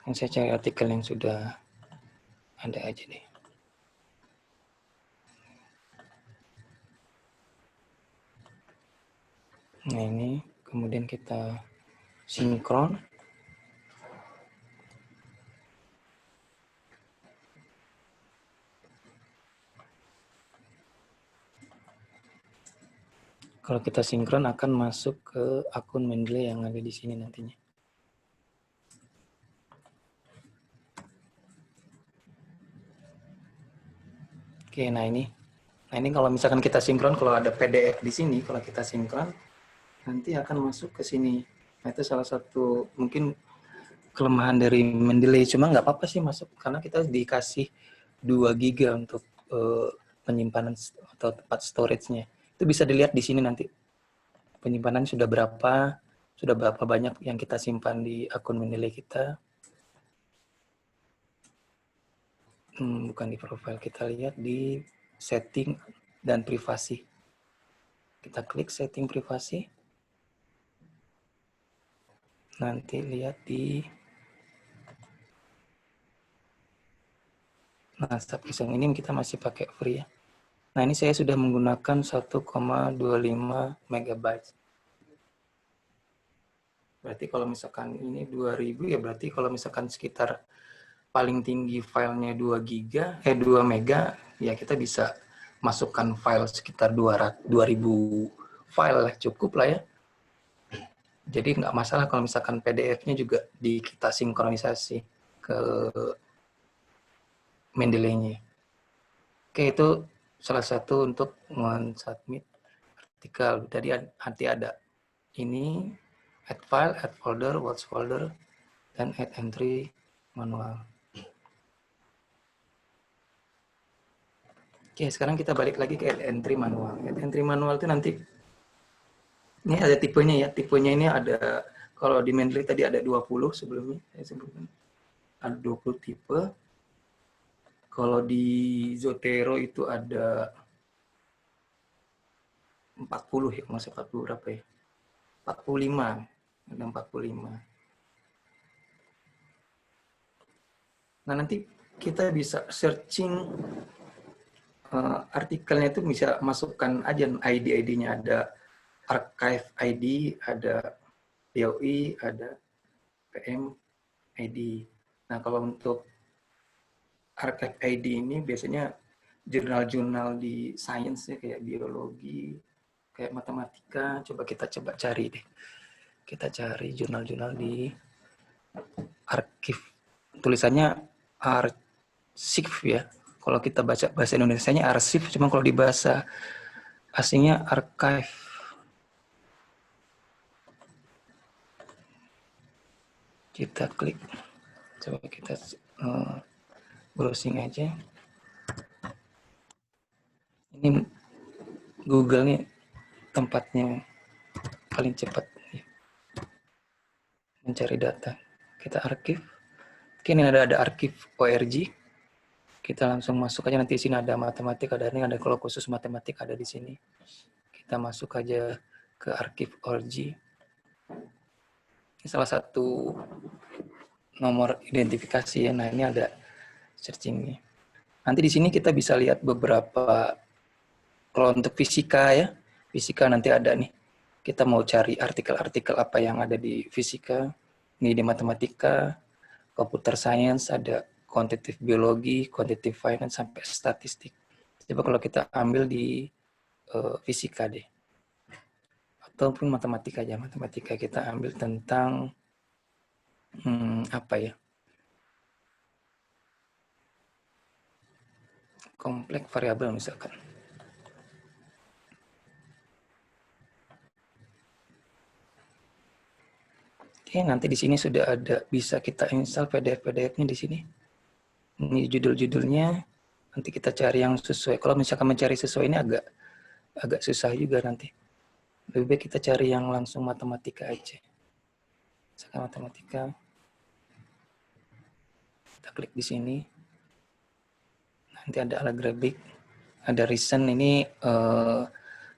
Saya cari artikel yang sudah ada aja deh. Nah ini kemudian kita sinkron. Kalau kita sinkron akan masuk ke akun Mendeley yang ada di sini nantinya. Oke, nah ini kalau misalkan kita sinkron, kalau ada PDF di sini, kalau kita sinkron, nanti akan masuk ke sini. Nah itu salah satu mungkin kelemahan dari Mendeley, cuma nggak apa-apa sih masuk, karena kita dikasih 2 giga untuk penyimpanan atau tempat storage-nya. Itu bisa dilihat di sini nanti. Penyimpanan sudah berapa banyak yang kita simpan di akun Mendeley kita. Bukan di profile, kita lihat di setting dan privasi. Kita klik setting privasi. Nanti lihat di Subkisong ini kita masih pakai free ya. Nah ini saya sudah menggunakan 1,25 MB. Berarti kalau misalkan ini 2000 ya berarti kalau misalkan sekitar paling tinggi filenya 2 giga, 2 mega, ya kita bisa masukkan file sekitar 2000 file lah, cukup lah ya. Jadi nggak masalah kalau misalkan PDF-nya juga kita sinkronisasi ke Mendeley-nya. Oke, itu salah satu untuk men-submit artikel. Tadi nanti ada ini, add file, add folder, watch folder, dan add entry manual. Oke, sekarang kita balik lagi ke add entry manual. Add entry manual itu nanti, ini ada tipenya ya. Tipenya ini ada, kalau di Mendeley tadi ada 20 sebelumnya, saya sebutkan. Ada 20 tipe. Kalau di Zotero itu ada 40 ya, masih 40 berapa ya? 45. Ada 45. Nah, nanti kita bisa searching artikelnya itu bisa masukkan aja ID-ID-nya, ada archive ID, ada POI, ada PM ID. Nah, kalau untuk archive ID ini biasanya jurnal-jurnal di sains ya, kayak biologi, kayak matematika. Coba kita cari deh. Kita cari jurnal-jurnal di archive. Tulisannya arsip ya. Kalau kita baca bahasa Indonesianya arsip, cuma kalau di bahasa asingnya archive. Kita klik, coba kita browsing aja. Ini Google nih tempatnya paling cepat mencari data. Kita archive. Ini ada archive ORG. Kita langsung masuk aja, nanti di sini ada matematik, ada ini, ada kalau khusus matematik ada di sini. Kita masuk aja ke archive ORG. Ini salah satu nomor identifikasi ya. Nah, ini ada searching nih. Nanti di sini kita bisa lihat beberapa, kalau untuk fisika ya, fisika nanti ada nih. Kita mau cari artikel-artikel apa yang ada di fisika, ini di matematika, computer science, ada quantitative biologi, quantitative finance, sampai statistik. Coba kalau kita ambil di fisika deh. Ataupun matematika aja. Matematika kita ambil tentang apa ya? Kompleks variabel misalkan. Oke, nanti di sini sudah ada, bisa kita install PDF-nya di sini. Ini judul-judulnya. Nanti kita cari yang sesuai. Kalau misalkan mencari sesuai ini agak susah juga nanti. Lebih baik kita cari yang langsung matematika aja. Misalkan matematika. Kita klik di sini. Nanti ada Algebraic, ada recent, ini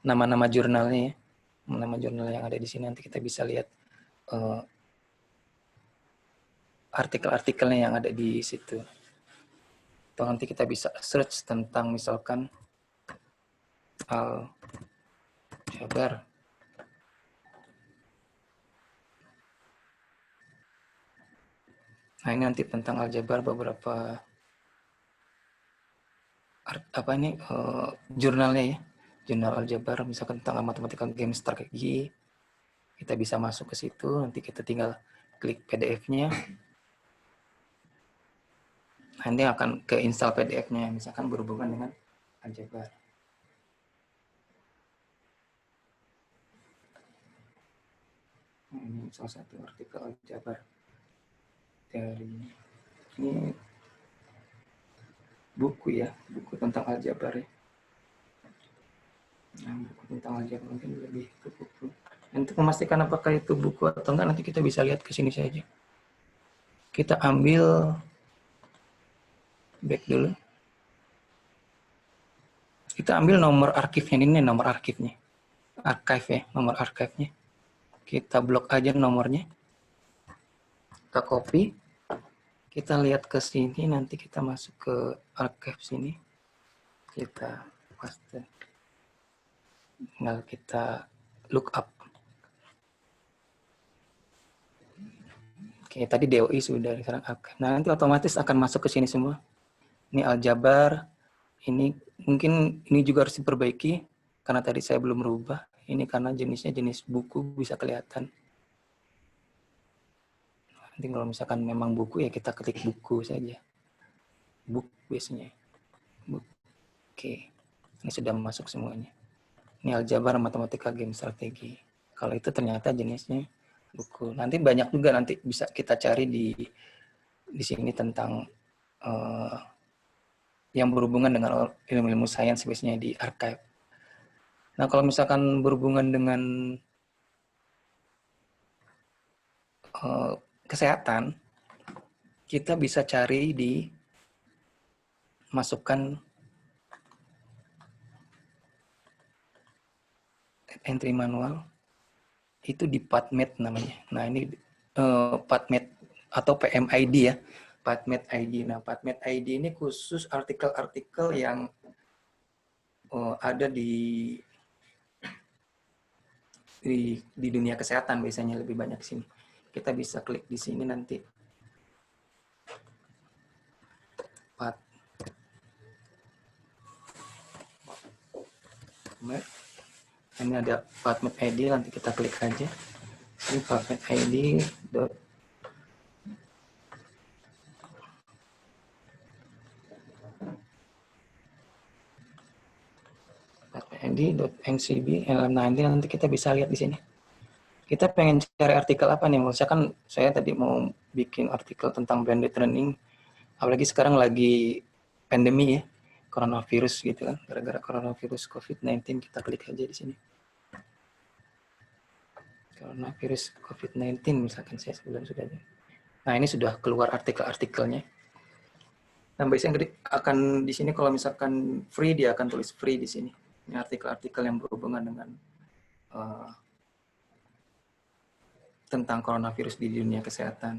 nama-nama jurnalnya ya. Nama jurnal yang ada di sini nanti kita bisa lihat artikel-artikelnya yang ada di situ. Atau nanti kita bisa search tentang misalkan aljabar. Nah, ini nanti tentang aljabar beberapa jurnalnya ya. Jurnal aljabar misalkan tentang matematika game strategi. Kita bisa masuk ke situ, nanti kita tinggal klik PDF-nya. Nanti akan ke install PDF-nya misalkan berhubungan dengan aljabar. Ini salah satu artikel aljabar dari ini buku ya, buku tentang aljabar ya. Nah, buku tentang aljabar mungkin lebih ke buku. Untuk memastikan apakah itu buku atau enggak, nanti kita bisa lihat ke sini saja. Kita ambil back dulu. Kita ambil nomor arkifnya, ini nomor arkifnya. Archive ya, nomor arkifnya. Kita blok aja nomornya. Kita copy. Kita lihat ke sini, nanti kita masuk ke archive sini. Kita paste. Tinggal kita look up. Oke, tadi DOI sudah sekarang archive. Nah, nanti otomatis akan masuk ke sini semua. Ini aljabar. Ini mungkin ini juga harus diperbaiki karena tadi saya belum merubah. Ini karena jenisnya jenis buku bisa kelihatan. Nanti kalau misalkan memang buku ya kita klik buku saja. Book biasanya. Book. Oke, ini sudah masuk semuanya. Ini aljabar matematika game strategi. Kalau itu ternyata jenisnya buku. Nanti banyak juga nanti bisa kita cari di sini tentang yang berhubungan dengan ilmu-ilmu sains biasanya di archive. Nah, kalau misalkan berhubungan dengan kesehatan, kita bisa cari di masukkan entry manual itu di PubMed namanya. Nah, ini PubMed atau PMID ya. PubMed ID. Nah, PubMed ID ini khusus artikel-artikel yang ada di dunia kesehatan biasanya lebih banyak di sini. Kita bisa klik di sini nanti. PubMed. Ini ada PubMed ID, nanti kita klik aja. Ini PubMed ID. PubMed.ncb. Nah, nanti kita bisa lihat di sini. Kita pengen cari artikel apa nih? Misalkan saya tadi mau bikin artikel tentang blended learning, apalagi sekarang lagi pandemi ya, coronavirus gitu kan, gara-gara coronavirus COVID-19, kita klik aja di sini. Coronavirus COVID-19 misalkan saya sebelum sudah. Nah, ini sudah keluar artikel-artikelnya. Nah, biasanya akan di sini kalau misalkan free, dia akan tulis free di sini. Ini artikel-artikel yang berhubungan dengan tentang coronavirus di dunia kesehatan.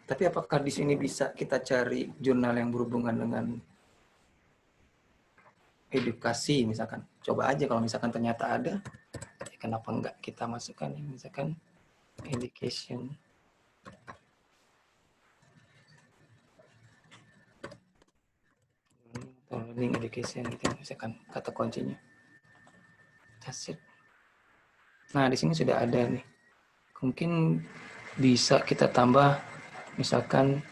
Tapi apakah di sini bisa kita cari jurnal yang berhubungan dengan edukasi misalkan? Coba aja kalau misalkan ternyata ada, ya kenapa enggak kita masukkan ya, misalkan education. Learning education gitu misalkan kata kuncinya. That's it. Nah, di sini sudah ada nih. Mungkin bisa kita tambah misalkan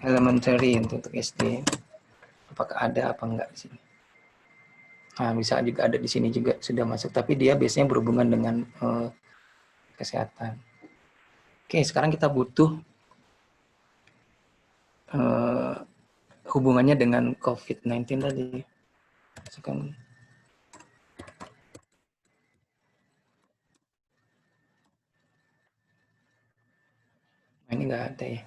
elementary untuk SD. Apakah ada apa enggak di sini? Nah, bisa juga ada di sini juga sudah masuk, tapi dia biasanya berhubungan dengan kesehatan. Oke, sekarang kita butuh hubungannya dengan COVID-19 tadi. Misalkan ini nggak ada ya.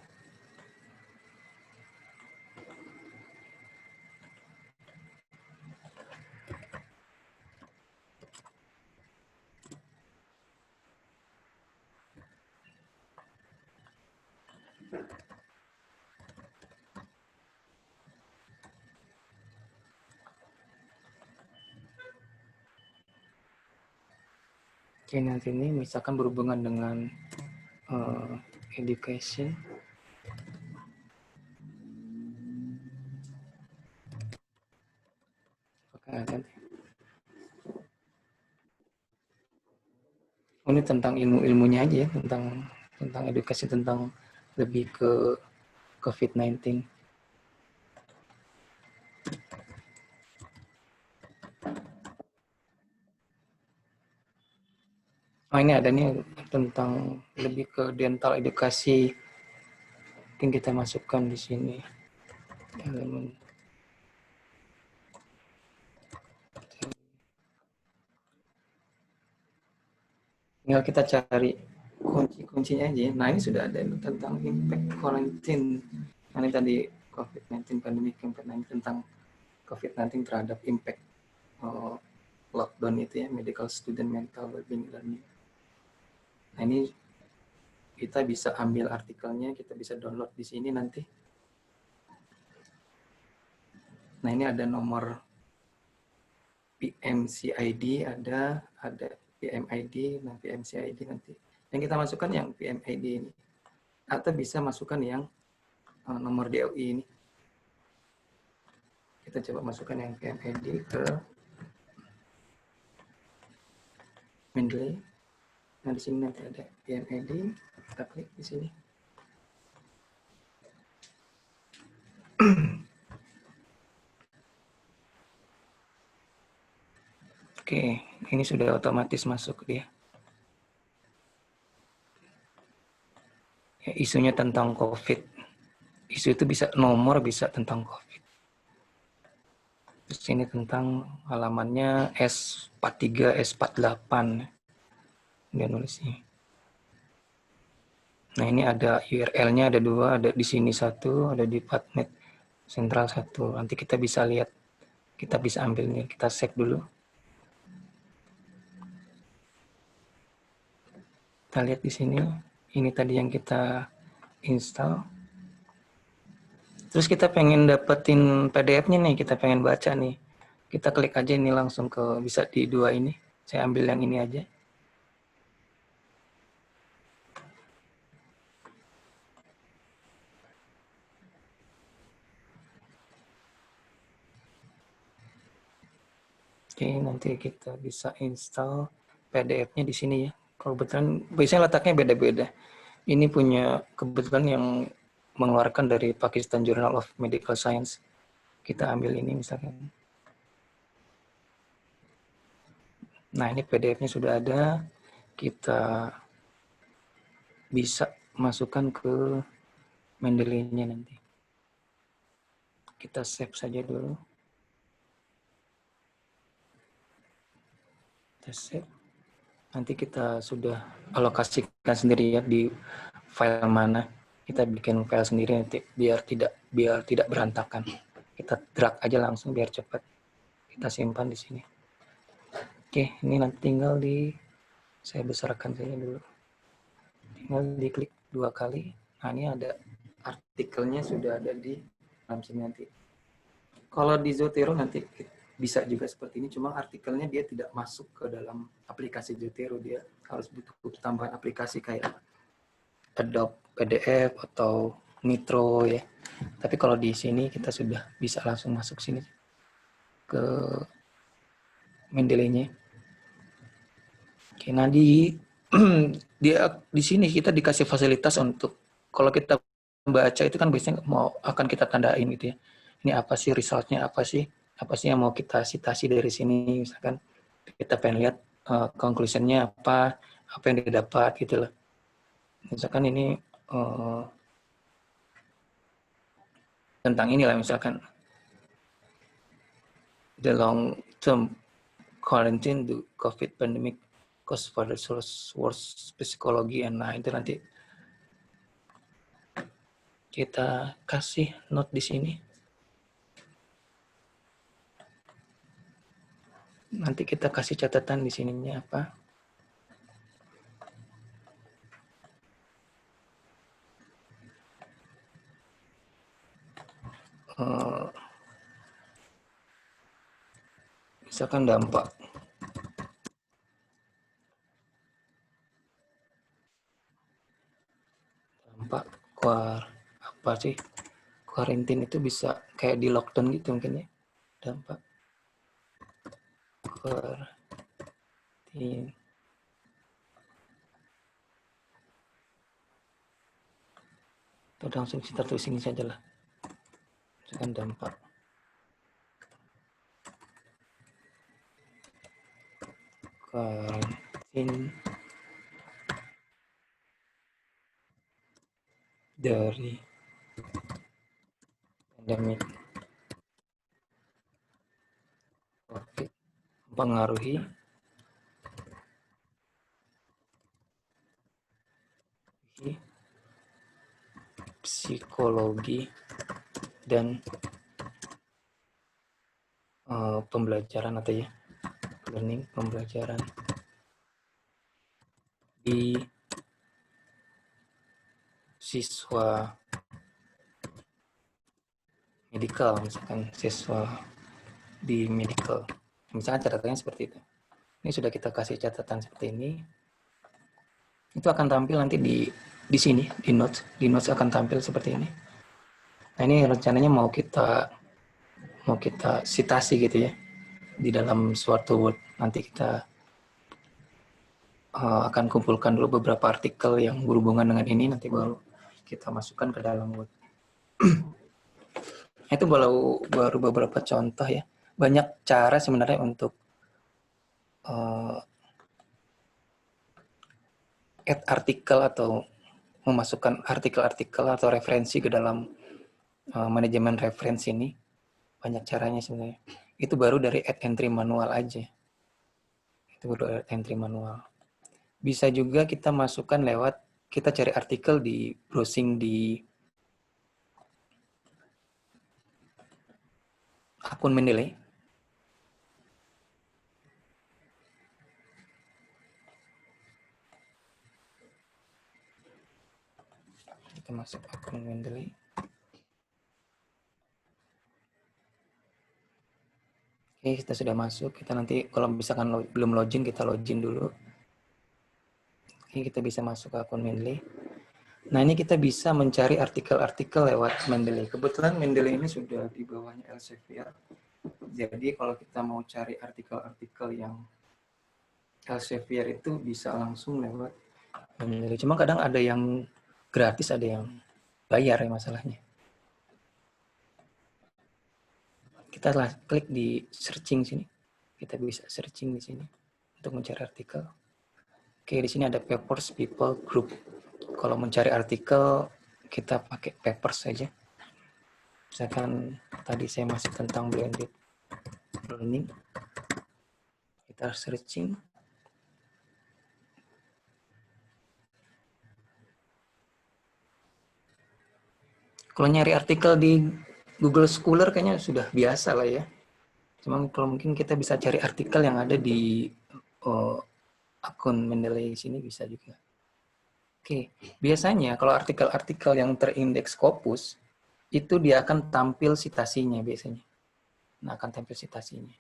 Oke, nanti ini misalkan berhubungan dengan education. Oke, nanti. Ini tentang ilmu-ilmunya aja ya, tentang edukasi, tentang lebih ke COVID-19. Oh, ini ada nih tentang lebih ke dental edukasi. Mungkin kita masukkan di sini. Elemen. Tinggal kita cari kunci-kuncinya aja. Nah, ini sudah ada tentang impact quarantine. Nah, ini tadi COVID-19, pandemi COVID-19, tentang COVID-19 terhadap impact lockdown itu ya, medical student mental well-being learning. Nah, ini kita bisa ambil artikelnya, kita bisa download di sini nanti. Nah, ini ada nomor PMCID, ada PMID, nah PMCID nanti. Yang kita masukkan yang PMID ini. Atau bisa masukkan yang nomor DOI ini. Kita coba masukkan yang PMID ke Mendeley. Nah, di sini nanti ada PMID, kita klik di sini. Oke, ini sudah otomatis masuk dia. Ya, isunya tentang COVID. Isu itu bisa nomor, bisa tentang COVID. Terus ini tentang halamannya S43, S48. Dia nulis ini. Nah, ini ada URL-nya, ada dua, ada di sini satu, ada di Patnet Sentral satu. Nanti kita bisa lihat, kita bisa ambil nih, kita save dulu. Kita lihat di sini, ini tadi yang kita install. Terus kita pengen dapetin PDF-nya nih, kita pengen baca nih. Kita klik aja ini langsung ke, bisa di dua ini. Saya ambil yang ini aja. Oke, nanti kita bisa install PDF-nya di sini ya. Kalau kebetulan, biasanya letaknya beda-beda. Ini punya kebetulan yang mengeluarkan dari Pakistan Journal of Medical Science. Kita ambil ini misalkan. Nah, ini PDF-nya sudah ada. Kita bisa masukkan ke Mendeley-nya nanti. Kita save saja dulu. Kita save. Nanti kita sudah alokasikan sendiri ya di file mana. Kita bikin file sendiri nanti biar tidak berantakan. Kita drag aja langsung biar cepat. Kita simpan di sini. Oke, ini nanti tinggal saya besarkan saja dulu. Tinggal diklik 2 kali. Nah, ini ada artikelnya sudah ada di dalam sini nanti. Kalau di Zotero nanti bisa juga seperti ini, cuma artikelnya dia tidak masuk ke dalam aplikasi Zotero, dia harus butuh tambahan aplikasi kayak Adobe PDF atau Nitro ya. Tapi kalau di sini kita sudah bisa langsung masuk sini ke Mendeley-nya. Oke, nah di sini kita dikasih fasilitas untuk kalau kita baca itu kan biasanya akan kita tandain gitu ya. Ini apa sih resultnya, apa sih yang mau kita citasi dari sini, misalkan kita pengen lihat conclusion-nya apa yang didapat gitu loh. Misalkan ini tentang inilah, misalkan the long term quarantine the COVID pandemic cause for the worse psikologi, nah itu nanti kita kasih note di sini. Nanti kita kasih catatan di sininya apa. Misalkan dampak apa sih? Quarantine itu bisa kayak di lockdown gitu mungkin ya. Dampak quarantine. Atau langsung kita tulis ini saja lah. Misalkan dampak quarantine dari pandemi COVID mempengaruhi psikologi dan pembelajaran atau ya learning pembelajaran di siswa medical, misalkan siswa di medical, misalkan catatannya seperti itu. Ini sudah kita kasih catatan seperti ini. Itu akan tampil nanti di sini di notes akan tampil seperti ini. Nah ini rencananya mau kita citasi gitu ya di dalam suatu Word. Nanti kita akan kumpulkan dulu beberapa artikel yang berhubungan dengan ini, nanti baru kita masukkan ke dalam Word. Itu baru beberapa contoh ya. Banyak cara sebenarnya untuk add artikel atau memasukkan artikel-artikel atau referensi ke dalam manajemen referensi ini. Banyak caranya sebenarnya. Itu baru dari add entry manual aja. Itu baru add entry manual. Bisa juga kita masukkan lewat, kita cari artikel di browsing di akun Mendeley. Kita masuk akun Mendeley. Oke, kita sudah masuk. Kita nanti kalau misalkan belum login, kita login dulu. Oke, kita bisa masuk ke akun Mendeley. Nah, ini kita bisa mencari artikel-artikel lewat Mendeley. Kebetulan Mendeley ini sudah di bawahnya Elsevier. Jadi kalau kita mau cari artikel-artikel yang Elsevier itu bisa langsung lewat Mendeley. Cuma kadang ada yang gratis, ada yang bayar ya masalahnya. Kita klik di searching sini. Kita bisa searching di sini untuk mencari artikel. Oke, di sini ada papers, people, group. Kalau mencari artikel, kita pakai papers saja. Misalkan tadi saya masih tentang blended learning. Kita searching. Kalau nyari artikel di Google Scholar kayaknya sudah biasa lah ya. Cuma kalau mungkin kita bisa cari artikel yang ada di akun Mendeley sini bisa juga. Oke, biasanya kalau artikel-artikel yang terindeks Scopus, itu dia akan tampil citasinya biasanya. Nah, akan tampil citasinya.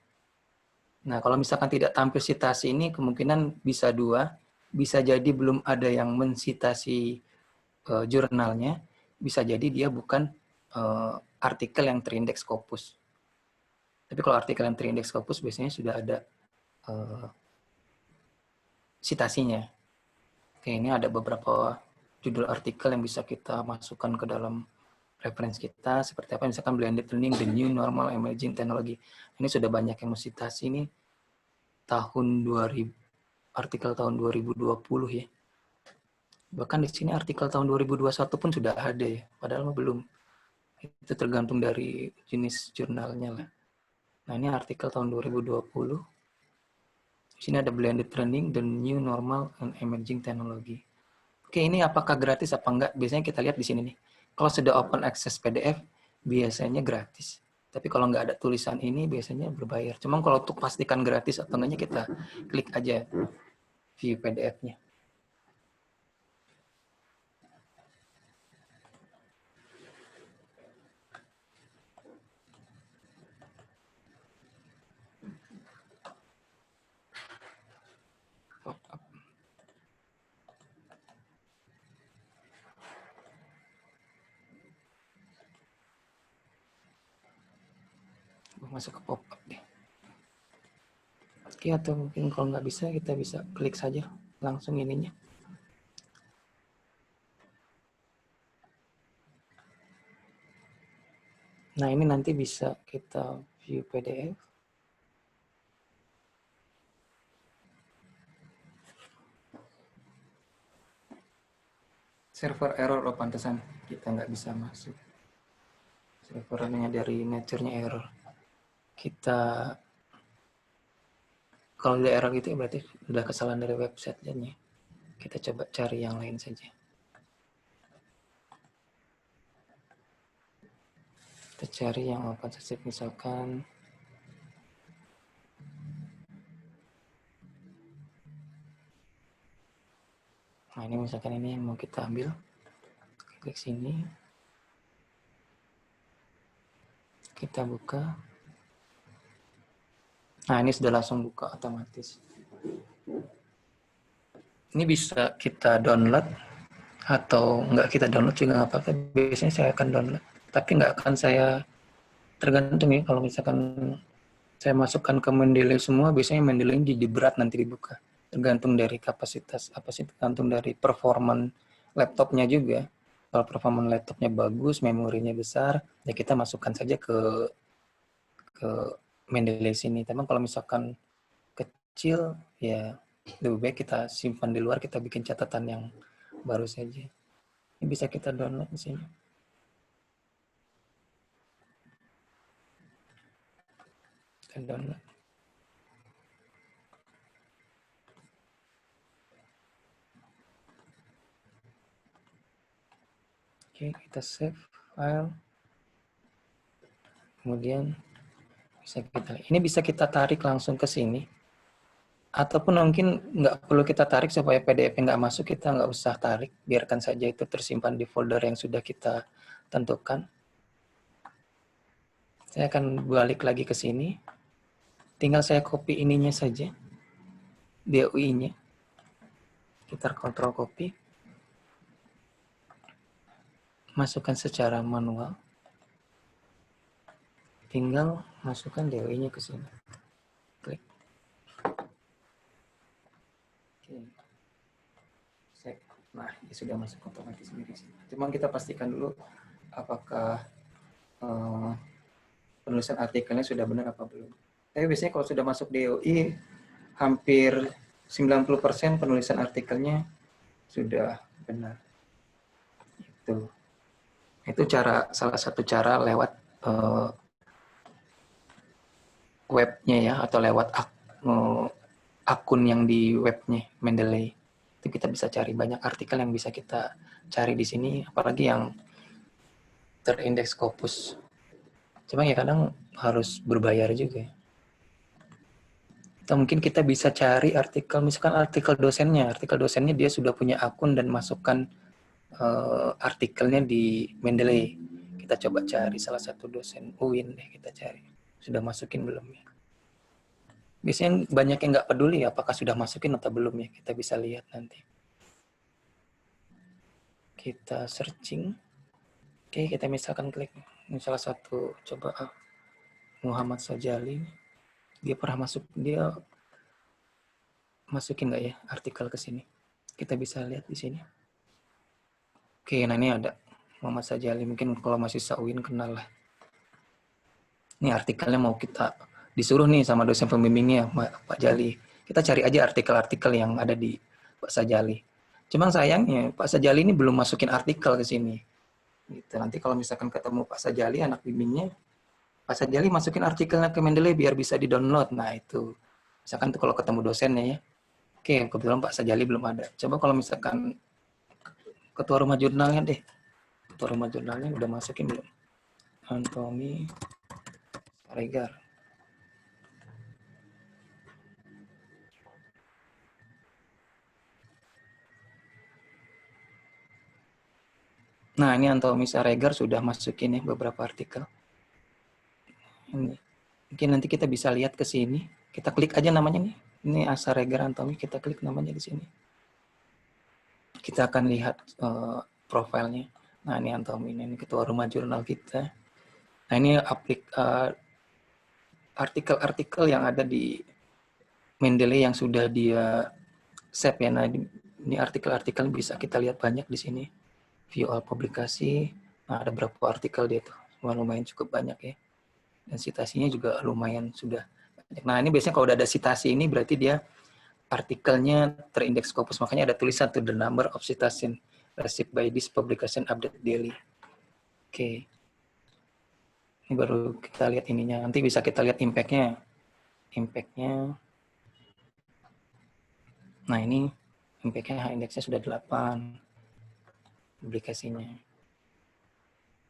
Nah, kalau misalkan tidak tampil citasi ini, kemungkinan bisa dua. Bisa jadi belum ada yang mensitasi jurnalnya, bisa jadi dia bukan artikel yang terindeks Scopus. Tapi kalau artikel yang terindeks Scopus biasanya sudah ada citasinya. Oke, ini ada beberapa judul artikel yang bisa kita masukkan ke dalam referensi kita, seperti apa misalkan blended learning, the new normal emerging technology. Ini sudah banyak yang mensitasi ini tahun 2000, artikel tahun 2020 ya. Bahkan di sini artikel tahun 2021 pun sudah ada ya, padahal belum. Itu tergantung dari jenis jurnalnya lah. Nah, ini artikel tahun 2020. Di sini ada blended learning, the new normal and emerging technology. Oke, ini apakah gratis apa enggak? Biasanya kita lihat di sini nih. Kalau sudah open access PDF, biasanya gratis. Tapi kalau nggak ada tulisan ini, biasanya berbayar. Cuma kalau untuk pastikan gratis atau enggaknya, kita klik aja view PDF-nya. masuk ke pop-up deh. Oke, atau mungkin kalau nggak bisa, kita bisa klik saja langsung ininya. Nah, ini nanti bisa kita view PDF. Server error, oh pantesan kita nggak bisa masuk. Servernya dari nature-nya error. Kita, kalau ada error gitu berarti udah kesalahan dari website-nya. Kita coba cari yang lain saja. Kita cari yang OpenSSIP misalkan. Nah, ini misalkan ini yang mau kita ambil. Klik sini. Kita buka. Nah, ini sudah langsung buka otomatis. Ini bisa kita download atau nggak kita download juga nggak apa-apa. Biasanya saya akan download. Tapi nggak akan saya, tergantung ya, kalau misalkan saya masukkan ke Mendeley semua, biasanya Mendeley jadi berat nanti dibuka. Tergantung dari kapasitas, tergantung dari performan laptopnya juga. Kalau performan laptopnya bagus, memorinya besar, ya kita masukkan saja ke Mendeley sini. Tapi kalau misalkan kecil, ya lebih baik kita simpan di luar, kita bikin catatan yang baru saja. Ini bisa kita download di sini. Kita download. Oke, kita save file. Kemudian ini bisa kita tarik langsung ke sini. Ataupun mungkin nggak perlu kita tarik supaya PDF nggak masuk, kita nggak usah tarik. Biarkan saja itu tersimpan di folder yang sudah kita tentukan. Saya akan balik lagi ke sini. Tinggal saya copy ininya saja. DOI-nya. Kita kontrol copy. Masukkan secara manual. Tinggal masukkan DOI-nya ke sini. Klik. Oke. Nah, ini sudah masuk otomatis di sini. Cuma kita pastikan dulu apakah penulisan artikelnya sudah benar apa belum. Tapi biasanya kalau sudah masuk DOI, hampir 90% penulisan artikelnya sudah benar. Itu salah satu cara lewat webnya ya, atau lewat akun yang di webnya Mendeley. Itu kita bisa cari banyak artikel yang bisa kita cari di sini, apalagi yang terindeks Scopus. Cuma ya kadang harus berbayar juga. Atau mungkin kita bisa cari artikel, misalkan artikel dosennya dia sudah punya akun dan masukkan artikelnya di Mendeley. Kita coba cari salah satu dosen UIN deh, kita cari. Sudah masukin belum ya? Biasanya banyak yang nggak peduli apakah sudah masukin atau belum ya. Kita bisa lihat nanti. Kita searching. Oke, kita misalkan klik. Ini salah satu, coba Muhammad Sajali. Dia pernah dia masukin nggak ya artikel ke sini? Kita bisa lihat di sini. Oke, nah ini ada Muhammad Sajali. Mungkin kalau masih Sauin kenal lah. Ini artikelnya mau kita disuruh nih sama dosen pembimbingnya, Pak Jali. Kita cari aja artikel-artikel yang ada di Pak Sajali. Cuma sayangnya Pak Sajali ini belum masukin artikel ke sini. Gitu. Nanti kalau misalkan ketemu Pak Sajali, anak bimbingnya, Pak Sajali masukin artikelnya ke Mendeley biar bisa di-download. Nah itu, misalkan tuh kalau ketemu dosennya ya. Oke, kebetulan Pak Sajali belum ada. Coba kalau misalkan ketua rumah jurnalnya deh. Ketua rumah jurnalnya udah masukin belum? Anthony Regar. Nah, ini Anthony Regar sudah masukin ya beberapa artikel. Ini. Mungkin nanti kita bisa lihat ke sini. Kita klik aja namanya nih. Ini Asa Regar Anthony, kita klik namanya di sini. Kita akan lihat profilnya. Nah, ini Anthony, ini ketua rumah jurnal kita. Nah, ini artikel-artikel yang ada di Mendeley yang sudah dia save ya. Nah, ini artikel-artikel bisa kita lihat banyak di sini. View all publikasi. Nah, ada berapa artikel dia tuh. Lumayan cukup banyak ya. Dan citasinya juga lumayan sudah banyak. Nah, ini biasanya kalau udah ada citasi ini berarti dia artikelnya terindeks Scopus. Makanya ada tulisan tuh the number of citation received by this publication update daily. Oke. Ini baru kita lihat ininya. Nanti bisa kita lihat impact-nya. Impact-nya. Nah, ini impact-nya H-index-nya sudah 8 publikasinya.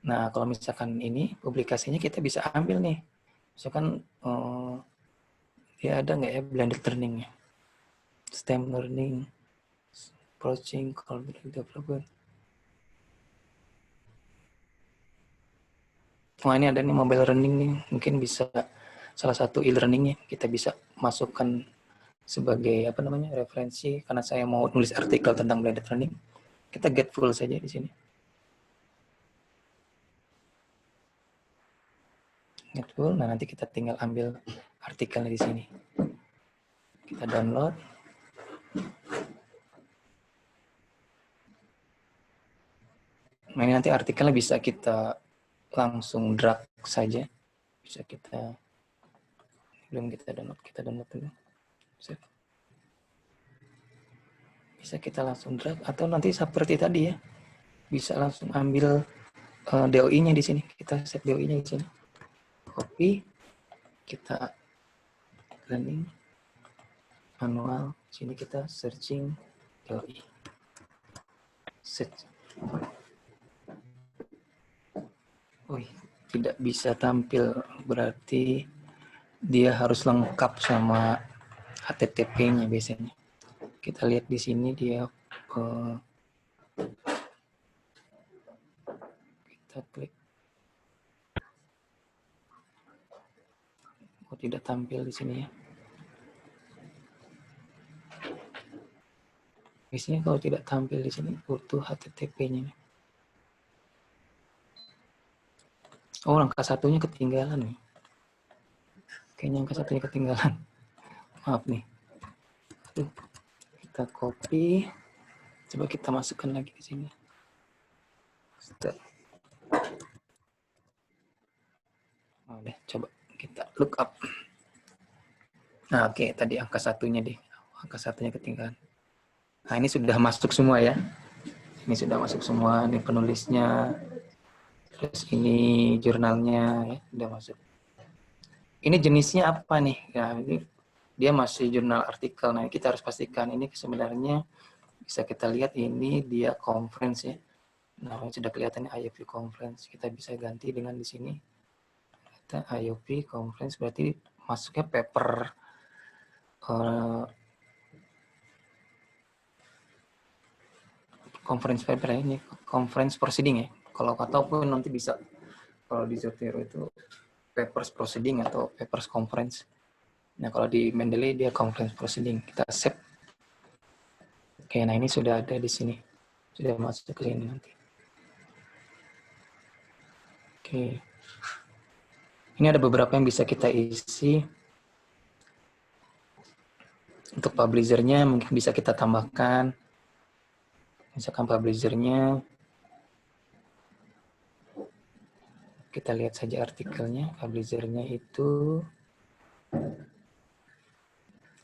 Nah, kalau misalkan ini publikasinya kita bisa ambil nih. Misalkan dia ada nggak ya blended learning-nya? STEM learning, approaching, collaborative development. Wah, ini ada nih mobile learning nih. Mungkin bisa salah satu e-learningnya kita bisa masukkan sebagai apa namanya referensi karena saya mau nulis artikel tentang blended learning. Kita get full saja di sini. Get full. Nah, nanti kita tinggal ambil artikelnya di sini. Kita download. Nah, ini nanti artikelnya bisa kita langsung drag saja. Bisa kita belum kita download dulu. Bisa kita langsung drag atau nanti seperti tadi ya. Bisa langsung ambil DOI-nya di sini. Kita set DOI-nya di sini. Copy, kita learning manual. Sini kita searching DOI. Search. Tidak bisa tampil, berarti dia harus lengkap sama HTTP-nya biasanya. Kita lihat di sini dia kita klik. Tidak tampil di sini ya. Biasanya kalau tidak tampil di sini butuh HTTP-nya. Oh, angka satunya ketinggalan nih. Kayaknya angka satunya ketinggalan. Maaf nih. Kita copy. Coba kita masukkan lagi di sini. Udah, coba kita look up. Nah, oke, tadi angka satunya deh. Angka satunya ketinggalan. Nah, ini sudah masuk semua ya. Ini sudah masuk semua. Ini penulisnya. Terus ini jurnalnya ya, sudah masuk. Ini jenisnya apa nih? Ya, ini dia masih jurnal artikel. Nah, kita harus pastikan ini sebenarnya bisa kita lihat ini dia conference ya. Nah, sudah kelihatan IOP conference. Kita bisa ganti dengan di sini. Kita IOP conference berarti masuknya paper conference paper ya, ini conference proceeding ya. Kalau ataupun nanti bisa kalau di Zotero itu papers proceeding atau papers conference. Nah, kalau di Mendeley dia conference proceeding. Kita save. Oke, nah ini sudah ada di sini. Sudah masuk ke sini nanti. Oke. Ini ada beberapa yang bisa kita isi. Untuk publisher-nya mungkin bisa kita tambahkan. Misalkan publisher-nya kita lihat saja artikelnya. Publisher-nya itu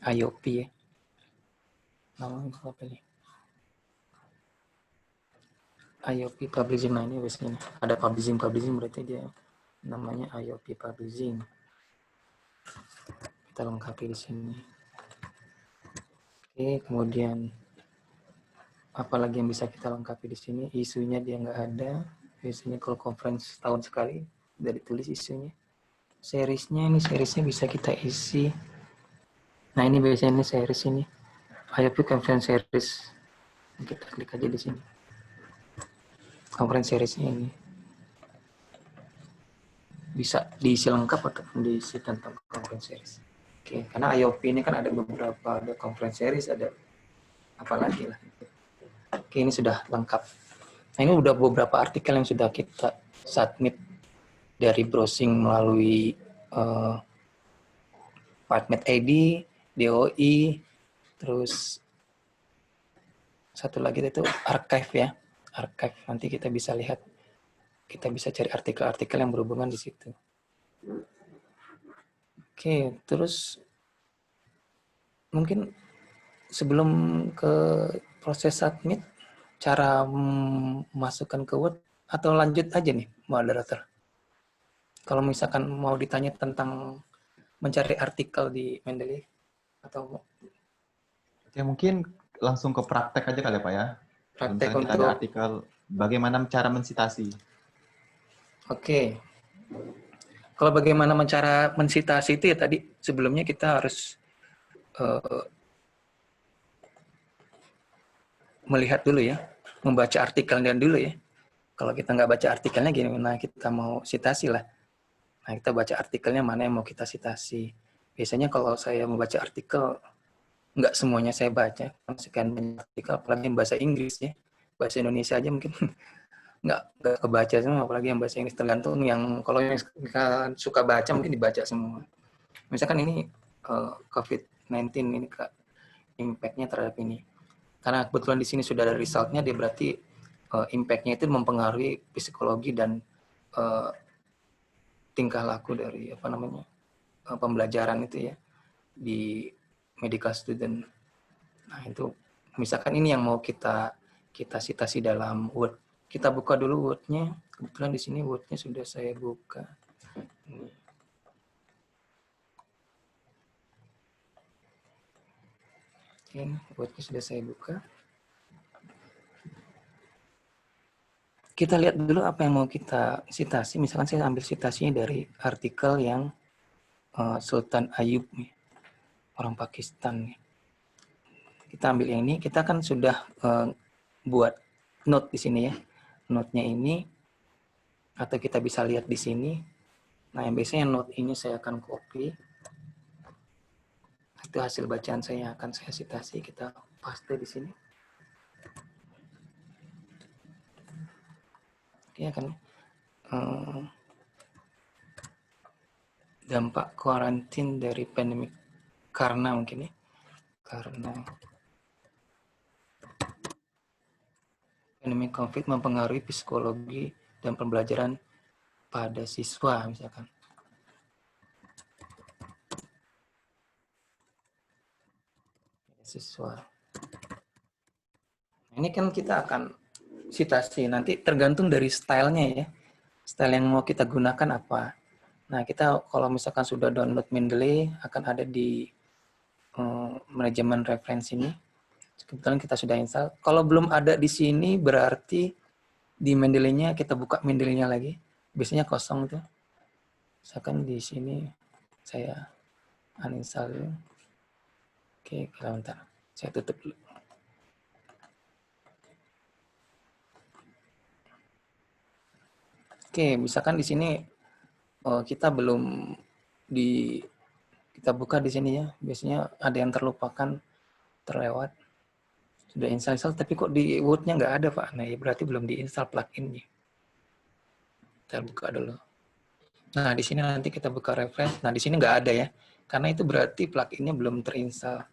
IOP ya. Namanya apa nih? IOP Publishing. Nah, ini biasanya ada publishing berarti dia namanya IOP Publishing. Kita lengkapi di sini. Oke, kemudian apalagi yang bisa kita lengkapi di sini? Isunya dia nggak ada. Biasanya kalau conference tahun sekali udah ditulis isunya. Seriesnya ini seriesnya bisa kita isi. Nah, ini biasanya ini series ini. IOP Conference Series. Kita klik aja di sini. Conference seriesnya ini. Bisa diisi lengkap ataupun diisi tentang conference series. Oke, karena IOP ini kan ada beberapa, ada conference series, ada apa lagi lah. Oke, ini sudah lengkap. Nah, ini udah beberapa artikel yang sudah kita submit dari browsing melalui PubMed ID, DOI, terus satu lagi itu archive ya. Archive, nanti kita bisa lihat, kita bisa cari artikel-artikel yang berhubungan di situ. Oke, terus mungkin sebelum ke proses submit, cara masukkan ke Word, atau lanjut aja nih, moderator. Kalau misalkan mau ditanya tentang mencari artikel di Mendeley, atau Oke, mungkin langsung ke praktek aja kali ya Pak ya. Kalau praktek misalkan kita ada untuk, artikel, bagaimana cara mensitasi. oke. Kalau bagaimana cara mensitasi itu ya tadi, sebelumnya kita harus melihat dulu ya, membaca artikelnya dulu ya. Kalau kita nggak baca artikelnya gimana kita mau sitasi lah. Nah, kita baca artikelnya mana yang mau kita sitasi. Biasanya kalau saya membaca artikel, nggak semuanya saya baca. Sekian banyak artikel, apalagi yang bahasa Inggris ya. Bahasa Indonesia aja mungkin nggak kebaca semua, apalagi yang bahasa Inggris. Tergantung yang, kalau yang suka baca mungkin dibaca semua. Misalkan ini COVID-19 ini impact-nya terhadap ini. Karena kebetulan di sini sudah ada result-nya, dia berarti impact-nya itu mempengaruhi psikologi dan tingkah laku dari pembelajaran itu ya di medical student. Nah itu misalkan ini yang mau kita citasi dalam Word. Kita buka dulu Word-nya. Kebetulan di sini Word-nya sudah saya buka. Oke, Word-nya sudah saya buka. Kita lihat dulu apa yang mau kita citasi. Misalkan saya ambil citasinya dari artikel yang Sultan Ayub nih, orang Pakistan nih. Kita ambil yang ini, kita kan sudah buat note di sini ya. Note-nya ini, atau kita bisa lihat di sini. Nah, yang biasanya note ini saya akan copy. Itu hasil bacaan saya akan saya citasi, kita paste di sini. Oke, kan dampak karantin dari pandemi karena mungkin ya. Karena pandemi COVID mempengaruhi psikologi dan pembelajaran pada siswa misalkan. Siswa. Ini kan kita akan citasi, nanti tergantung dari stylenya ya. Style yang mau kita gunakan apa. Nah, kita kalau misalkan sudah download Mendeley, akan ada di manajemen referensi ini. Kebetulan kita sudah install. Kalau belum ada di sini, berarti di Mendeley-nya kita buka Mendeley-nya lagi. Biasanya kosong tuh. Misalkan di sini saya uninstall dulu. Oke, bentar. Saya tutup dulu. Oke, misalkan di sini kita belum kita buka di sini ya. Biasanya ada yang terlupakan, terlewat. Sudah install, tapi kok di Word-nya nggak ada, Pak. Nah, ya berarti belum diinstal plugin-nya. Kita buka dulu. Nah, di sini nanti kita buka reference. Nah, di sini nggak ada ya. Karena itu berarti plugin-nya belum terinstall.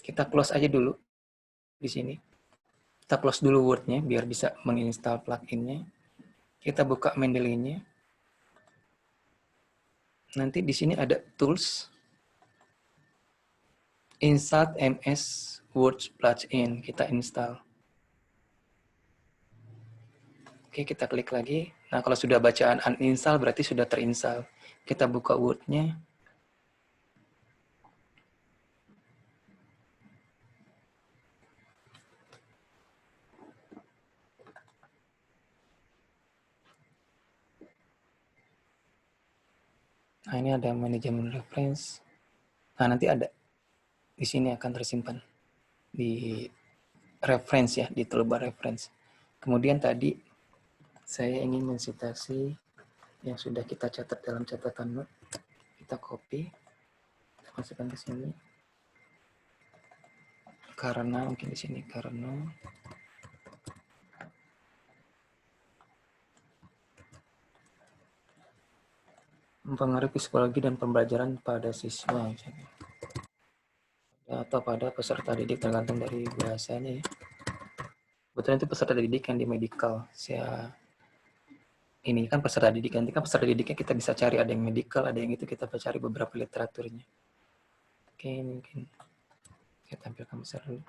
Kita close aja dulu di sini. Kita close dulu Word-nya biar bisa menginstal plugin-nya. Kita buka Mendeley-nya. Nanti di sini ada tools. Install MS Word plugin. Kita install. Oke, kita klik lagi. Nah, kalau sudah bacaan uninstall berarti sudah terinstall. Kita buka Word-nya. Nah, ini ada manajemen reference. Nah, nanti ada. Di sini akan tersimpan. Di reference ya, di toolbar reference. Kemudian tadi saya ingin mensitasi yang sudah kita catat dalam catatan note. Kita copy, kita masukkan ke sini. Karena mungkin di sini karena mempengaruhi psikologi dan pembelajaran pada siswa atau pada peserta didik tergantung dari bahasanya ya. Betul itu peserta didik yang di medical. Ini kan peserta didik, nanti kan peserta didiknya kita bisa cari ada yang medical, ada yang itu kita cari beberapa literaturnya. Oke, mungkin saya tampilkan besar dulu.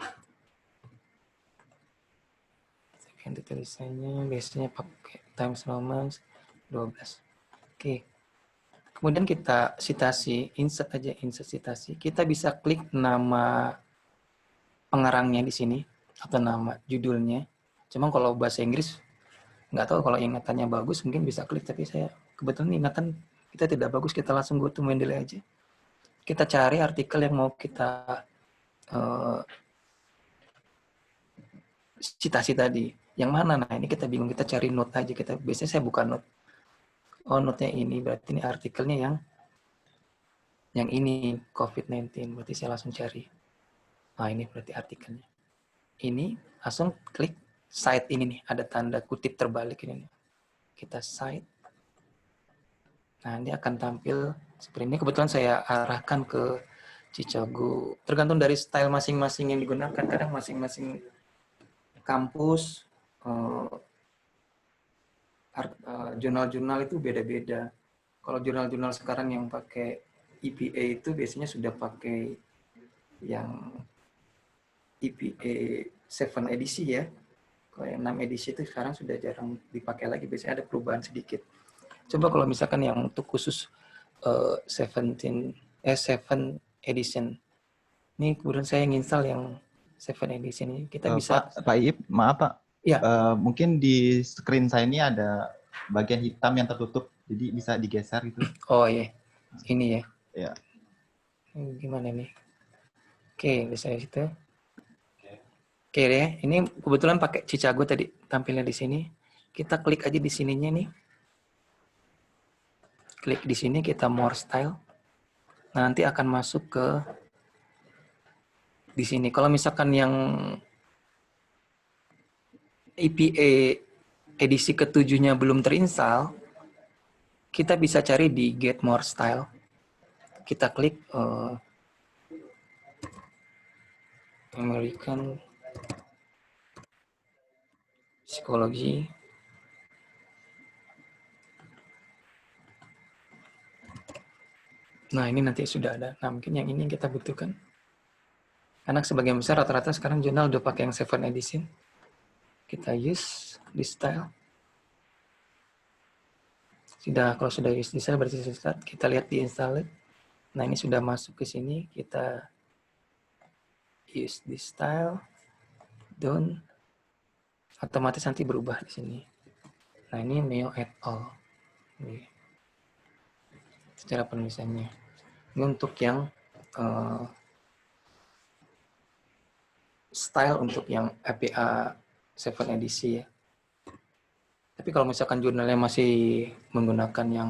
Ganti tulisannya, biasanya pakai Times Roman 12. Oke. Kemudian kita citasi, insert aja, insert citasi. Kita bisa klik nama pengarangnya di sini atau nama judulnya. Cuma kalau bahasa Inggris nggak tahu, kalau ingatannya bagus mungkin bisa klik, tapi saya kebetulan ingatan kita tidak bagus, kita langsung go to Mendeley aja. Kita cari artikel yang mau kita citasi tadi. Yang mana? Nah, ini kita bingung, kita cari note aja. Biasanya saya buka note. Oh, note-nya ini, berarti ini artikelnya yang ini, COVID-19. Berarti saya langsung cari. Nah, ini berarti artikelnya. Ini, langsung klik cite ini nih. Ada tanda kutip terbalik ini nih. Kita cite. Nah, ini akan tampil seperti ini. Kebetulan saya arahkan ke Chicago. Tergantung dari style masing-masing yang digunakan. Kadang masing-masing kampus, jurnal-jurnal itu beda-beda. Kalau jurnal-jurnal sekarang yang pakai EPA itu biasanya sudah pakai yang EPA 7 edisi ya. Kalau yang 6 edisi itu sekarang sudah jarang dipakai lagi, biasanya ada perubahan sedikit. Coba kalau misalkan yang untuk khusus 7 edition. Ini kemudian saya nginstal yang 7 edition ini. Kita bisa Pak Iip, maaf Pak. ya. Mungkin di screen saya ini ada bagian hitam yang tertutup, jadi bisa digeser gitu. Oh iya, ini ya. Ya. Gimana nih? Oke, bisa di situ. Oke deh, ini kebetulan pakai Chicago tadi tampilnya di sini. Kita klik aja di sininya nih. Klik di sini, kita more style. Nah, nanti akan masuk ke di sini. Kalau misalkan yang EPA edisi ketujuhnya belum terinstall, kita bisa cari di Get More Style. Kita klik American Psychology. Nah, ini nanti sudah ada. Nah, mungkin yang ini yang kita butuhkan. Karena sebagian besar rata-rata sekarang jurnal udah pakai yang 7 edition. Kita use this style. Kalau sudah use this style berarti start. Kita lihat di install. Nah, ini sudah masuk ke sini. Kita use this style. Done. Otomatis nanti berubah di sini. Nah, ini Neo et al. Ini. Secara penulisannya. Ini untuk yang style untuk yang APA 7 edisi ya. Tapi kalau misalkan jurnalnya masih menggunakan yang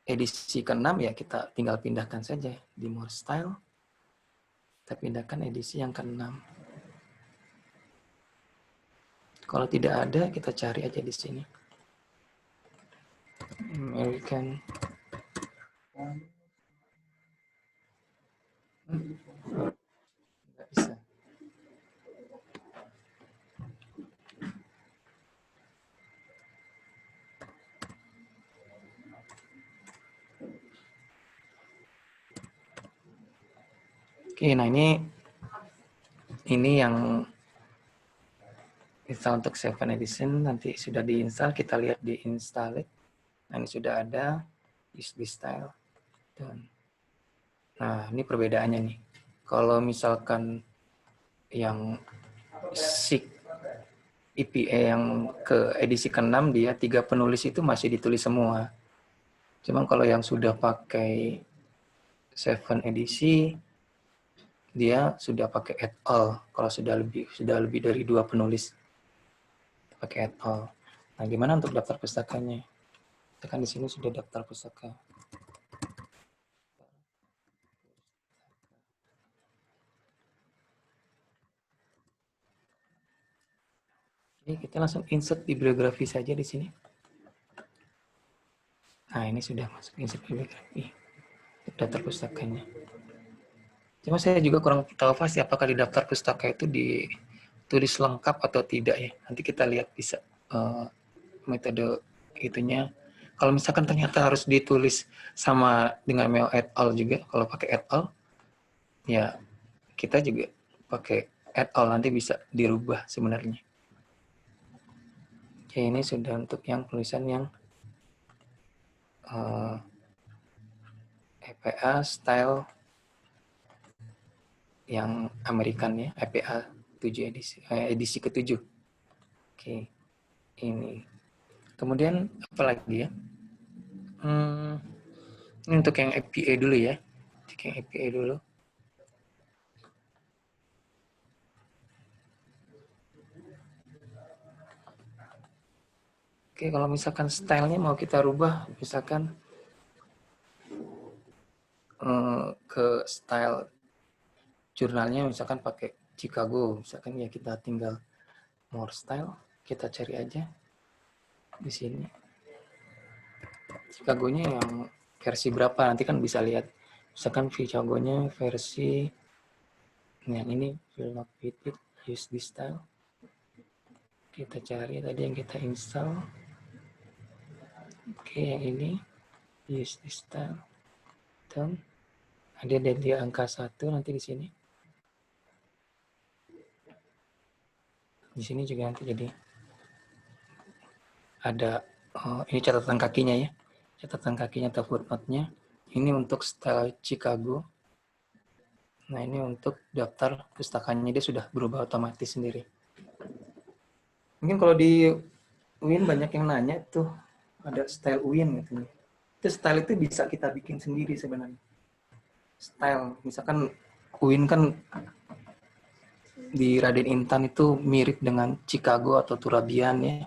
edisi ke-6 ya kita tinggal pindahkan saja di more style. Kita pindahkan edisi yang ke-6. Kalau tidak ada kita cari aja di sini. American nggak bisa. Oke, nah ini yang install untuk 7 edition nanti sudah diinstal, kita lihat di install it. Nah, ini sudah ada use this style. Nah, ini perbedaannya nih. Kalau misalkan yang SIG EPA yang ke edisi ke-6 dia 3 penulis itu masih ditulis semua. Cuman kalau yang sudah pakai 7 edisi dia sudah pakai et al. Kalau sudah lebih dari 2 penulis pakai et al. Nah, gimana untuk daftar pustakanya? Tekan di sini sudah daftar pustaka. Oke, kita langsung insert bibliografi saja di sini. Nah, ini sudah masuk insert bibliografi. Daftar pustakanya. Cuma saya juga kurang tahu pasti apakah di daftar pustaka itu ditulis lengkap atau tidak ya. Nanti kita lihat bisa metode itunya. Kalau misalkan ternyata harus ditulis sama dengan Meo et al juga, kalau pakai et al, ya kita juga pakai et al nanti bisa dirubah sebenarnya. Oke, ini sudah untuk yang tulisan yang EPA style yang American ya, EPA 7 edisi ke-7. Oke, ini. Kemudian apa lagi ya? Ini untuk yang EPA dulu ya. Cek yang EPA dulu. Oke, kalau misalkan stylenya mau kita rubah, misalkan ke style jurnalnya misalkan pakai Chicago, misalkan ya kita tinggal more style, kita cari aja di sini. Chicago-nya yang versi berapa nanti kan bisa lihat. Misalkan Chicago-nya versi yang ini will not fit it, use this style. Kita cari tadi yang kita install. Oke, yang ini use this style. Dan ada di angka 1 nanti di sini. Di sini juga nanti jadi ada ini catatan kakinya ya. Catatan kakinya atau footnote-nya. Ini untuk style Chicago. Nah, ini untuk daftar pustakanya dia sudah berubah otomatis sendiri. Mungkin kalau di UIN banyak yang nanya tuh ada style UIN gitu. Itu style itu bisa kita bikin sendiri sebenarnya. Style, misalkan UIN kan di Raden Intan itu mirip dengan Chicago atau Turabian ya.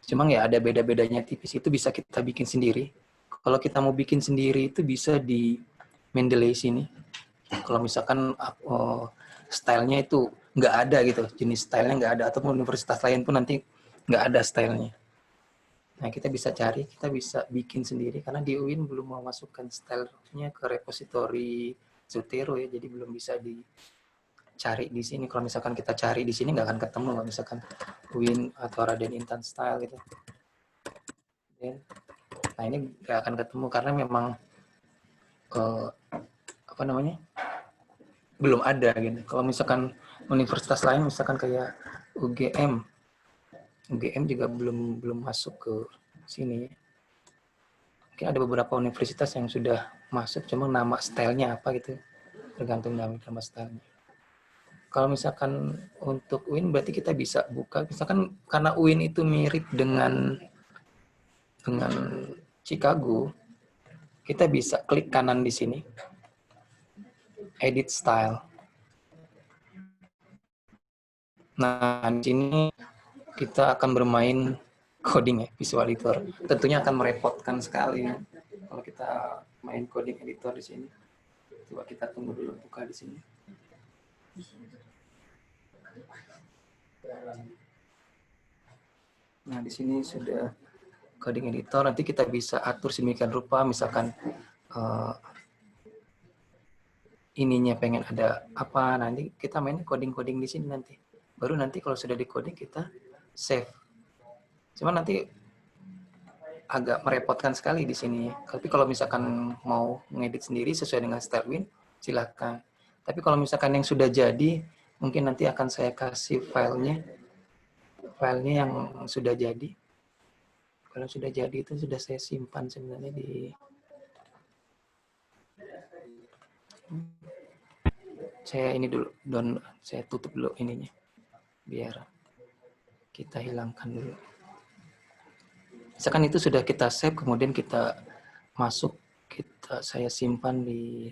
Cuma ya ada beda-bedanya tipis, itu bisa kita bikin sendiri. Kalau kita mau bikin sendiri itu bisa di Mendeley sini. Kalau misalkan stylenya itu nggak ada gitu, jenis stylenya nggak ada, atau universitas lain pun nanti nggak ada stylenya. Nah, kita bisa cari, kita bisa bikin sendiri, karena di UIN belum memasukkan stylenya ke repositori Zotero ya, jadi belum bisa dicari di sini. Kalau misalkan kita cari di sini nggak akan ketemu, kalau misalkan UIN atau Raden Intan style gitu. Nah, ini nggak akan ketemu karena memang apa namanya belum ada gitu. Kalau misalkan universitas lain, misalkan kayak UGM juga belum masuk ke sini. Mungkin ada beberapa universitas yang sudah masuk, cuma nama stylenya apa gitu, tergantung nama stylenya. Kalau misalkan untuk UIN berarti kita bisa buka, misalkan karena UIN itu mirip dengan Chicago, kita bisa klik kanan di sini, edit style. Nah, di sini kita akan bermain coding ya, visual editor. Tentunya akan merepotkan sekali ya, kalau kita main coding editor di sini. Coba kita tunggu dulu buka di sini. Nah, di sini sudah coding editor. Nanti kita bisa atur sedemikian rupa, misalkan ininya pengen ada apa, nanti kita main coding-coding di sini nanti. Baru nanti kalau sudah di coding kita save. Cuma nanti agak merepotkan sekali di sini. Tapi kalau misalkan mau ngedit sendiri sesuai dengan style UIN, silakan. Tapi kalau misalkan yang sudah jadi, mungkin nanti akan saya kasih filenya yang sudah jadi. Kalau sudah jadi itu sudah saya simpan sebenarnya di saya ini dulu, saya tutup dulu ininya biar kita hilangkan dulu. Misalkan itu sudah kita save, kemudian kita masuk, saya simpan di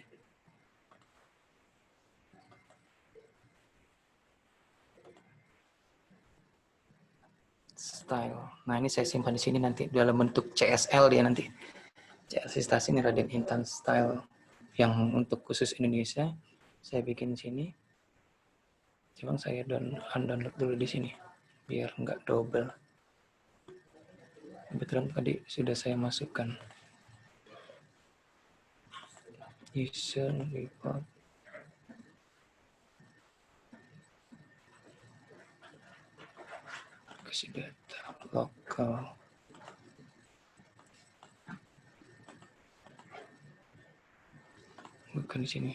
style. Nah, ini saya simpan di sini nanti dalam bentuk CSL dia nanti. CSL ini Raden Intan style yang untuk khusus Indonesia. Saya bikin sini. Cuma saya undownload dulu di sini biar nggak double. Kebetulan tadi sudah saya masukkan. user report. Kasih data lokal. Bukan di sini.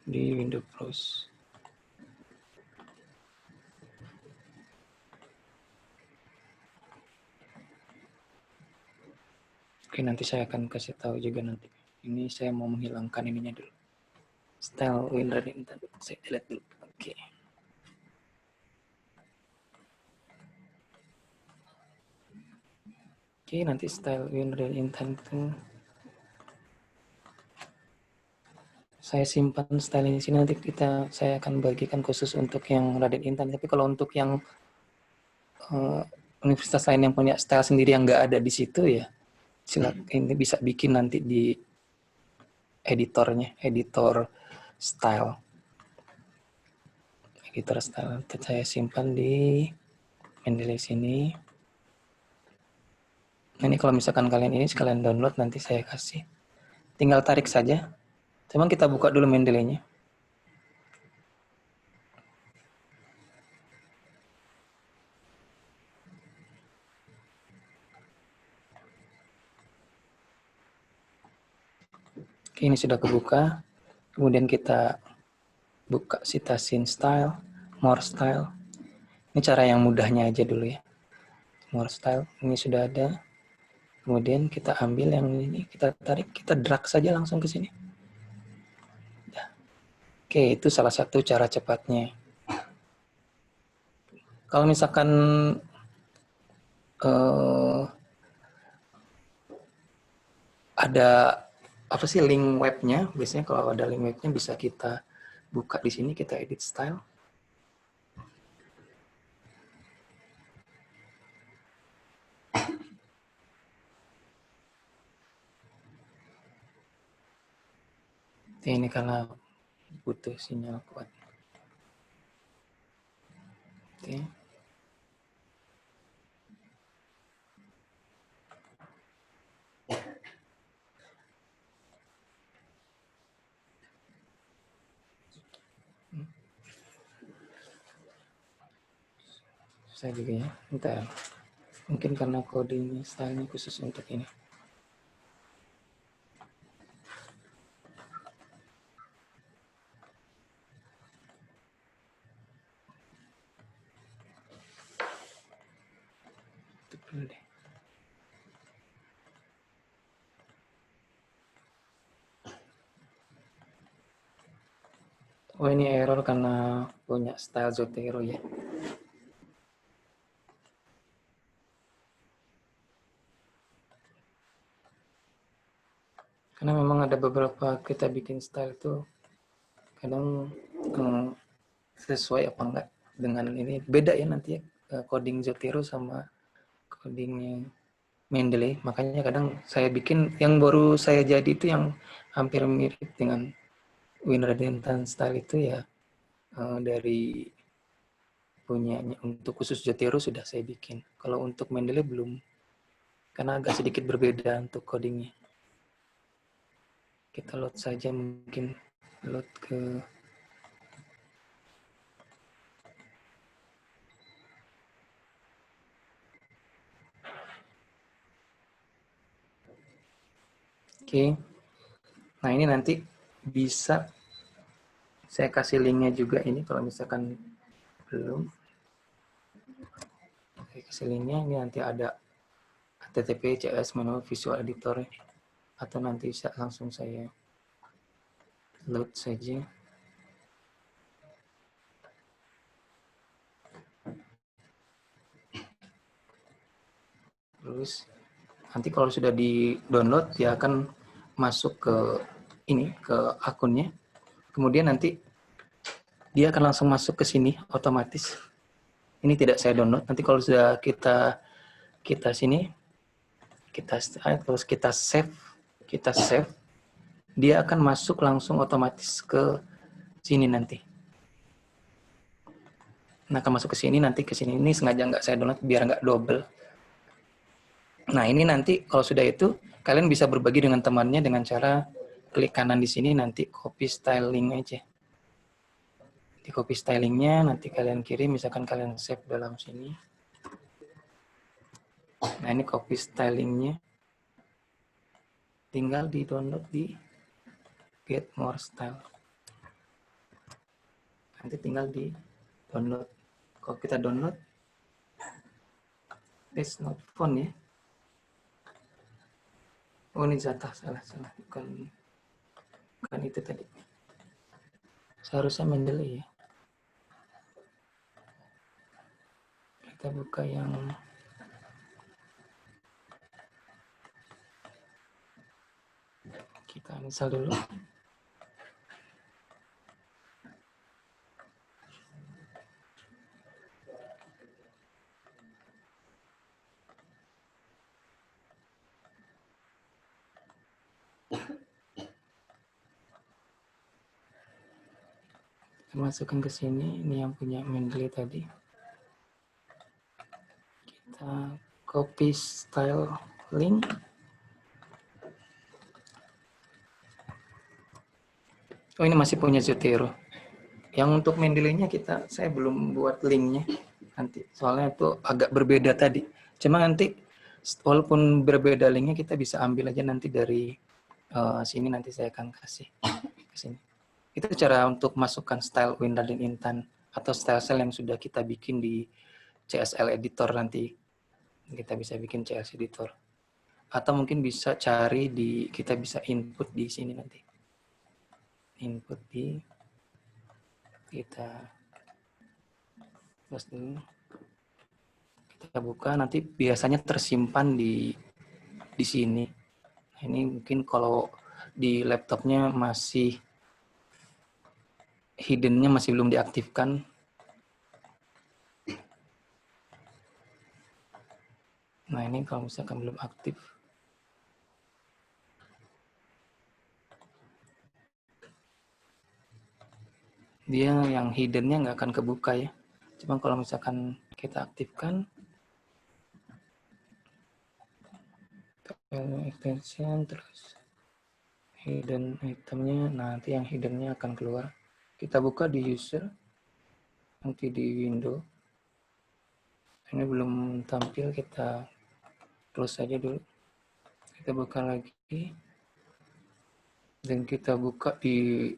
Di window browse. Oke, nanti saya akan kasih tahu juga nanti. Ini saya mau menghilangkan ininya dulu. Style window intent. Saya delete dulu. Oke. Oke, nanti style window intent itu saya simpan style di sini, nanti saya akan bagikan khusus untuk yang Raden Intan. Tapi kalau untuk yang universitas lain yang punya style sendiri yang nggak ada di situ ya, silakan ini bisa bikin nanti di editornya, editor style. Editor style nanti saya simpan di Mendeley sini. Nah, ini kalau misalkan kalian ini sekalian download nanti saya kasih. Tinggal tarik saja. Cuman kita buka dulu Mendeley-nya. Oke, ini sudah kebuka. Kemudian kita buka citasin style, more style. Ini cara yang mudahnya aja dulu ya. More style, ini sudah ada. Kemudian kita ambil yang ini, kita tarik, kita drag saja langsung ke sini. Oke, itu salah satu cara cepatnya. Kalau misalkan ada apa sih link webnya, biasanya kalau ada link webnya bisa kita buka di sini, kita edit style. Ini karena butuh sinyal kuat. Oke. Saya juga ya, bentar. Mungkin karena coding stylenya khusus untuk ini. Itu dulu deh. Oh, ini error karena punya style Zotero ya. Karena memang ada beberapa kita bikin style itu kadang sesuai apa enggak dengan ini. Beda ya nanti ya coding Zotero sama codingnya Mendeley. Makanya kadang saya bikin yang baru saya jadi itu yang hampir mirip dengan WinRadentan style itu ya dari punyanya untuk khusus Zotero sudah saya bikin. Kalau untuk Mendeley belum, karena agak sedikit berbeda untuk codingnya. Kita load saja, mungkin load ke Oke. Nah, ini nanti bisa saya kasih linknya juga ini kalau misalkan belum. Saya kasih linknya, ini nanti ada HTTP, CS, manual visual editor, atau nanti bisa langsung saya load saja. Terus nanti kalau sudah di-download, dia akan masuk ke ini, ke akunnya. Kemudian nanti dia akan langsung masuk ke sini otomatis. Ini tidak saya download. Nanti kalau sudah kita sini, terus kita save, dia akan masuk langsung otomatis ke sini nanti. Nah, akan masuk ke sini, nanti ke sini. Ini sengaja nggak saya download biar nggak double. Nah, ini nanti kalau sudah itu, kalian bisa berbagi dengan temannya dengan cara klik kanan di sini, nanti copy styling aja. Di copy stylingnya nanti kalian kirim, misalkan kalian save dalam sini. Nah ini copy stylingnya, tinggal di download di get more style. Nanti tinggal di download. Kalau kita download, it's not font ya. Oh ini Zata, salah, bukan itu tadi. Seharusnya Mendeley ya. Kita buka yang kita install dulu. Kita masukkan ke sini, ini yang punya Mendeley tadi. Kita copy style link. Oh ini masih punya Zotero. Yang untuk Mendeley-nya saya belum buat linknya nanti. Soalnya itu agak berbeda tadi. Cuma nanti walaupun berbeda linknya kita bisa ambil aja nanti dari sini, nanti saya akan kasih ke sini. Itu cara untuk masukkan style Win Raden Intan atau style yang sudah kita bikin di CSL editor nanti. Kita bisa bikin CSL editor. Atau mungkin bisa cari kita bisa input di sini nanti. Input di kita terus dulu, kita buka, nanti biasanya tersimpan di sini. Nah, ini mungkin kalau di laptopnya masih hidden-nya masih belum diaktifkan. Nah ini kalau misalkan belum aktif, dia yang hidden-nya nggak akan kebuka ya. Cuma kalau misalkan kita aktifkan extension terus hidden itemnya, nanti yang hidden-nya akan keluar. Kita buka di user, nanti di window. Ini belum tampil, kita close saja dulu. Kita buka lagi dan kita buka di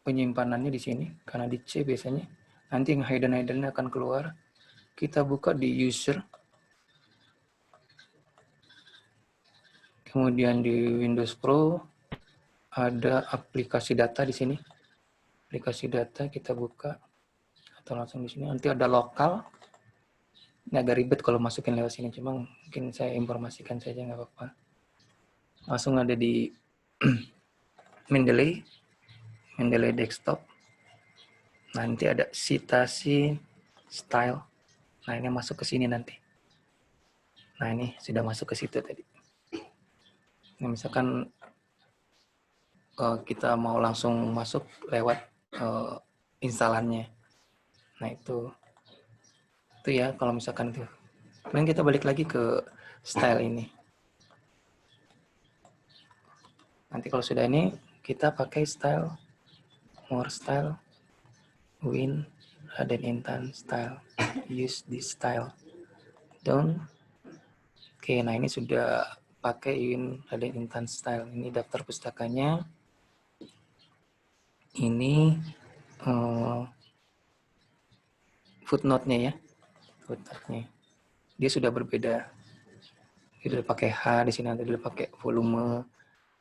penyimpanannya di sini, karena di C biasanya. Nanti yang hidden-nya akan keluar. Kita buka di user. Kemudian di Windows Pro ada aplikasi data di sini. Aplikasi data kita buka atau langsung di sini. Nanti ada lokal. Ini agak ribet kalau masukin lewat sini, cuma mungkin saya informasikan saja nggak apa-apa. Langsung ada di Mendeley desktop. Nanti ada citasi style. Nah ini masuk ke sini nanti. Nah ini sudah masuk ke situ tadi. Nah misalkan kita mau langsung masuk lewat instalannya. Nah itu ya kalau misalkan itu. Kemudian kita balik lagi ke style ini. Nanti kalau sudah ini kita pakai style, more style, Win Raden Intan style, use this style, down. Oke, nah ini sudah pakai Win Raden Intan style. Ini daftar pustakanya. Ini footnote-nya ya. Footnote-nya. Dia sudah berbeda. Dia sudah pakai H di sini, nanti dia pakai volume.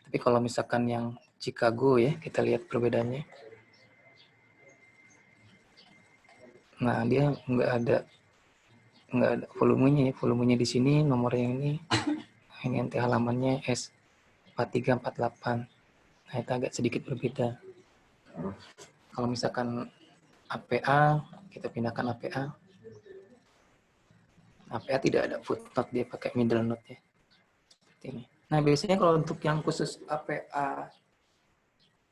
Tapi kalau misalkan yang Chicago ya, kita lihat perbedaannya. Nah, dia nggak ada volumenya ya. Volumenya di sini, nomornya ini. Ini nanti halamannya S4348. Nah, itu agak sedikit berbeda. Kalau misalkan APA, kita pindahkan APA. APA tidak ada footnote, dia pakai middle note ya. Seperti ini. Nah, biasanya kalau untuk yang khusus APA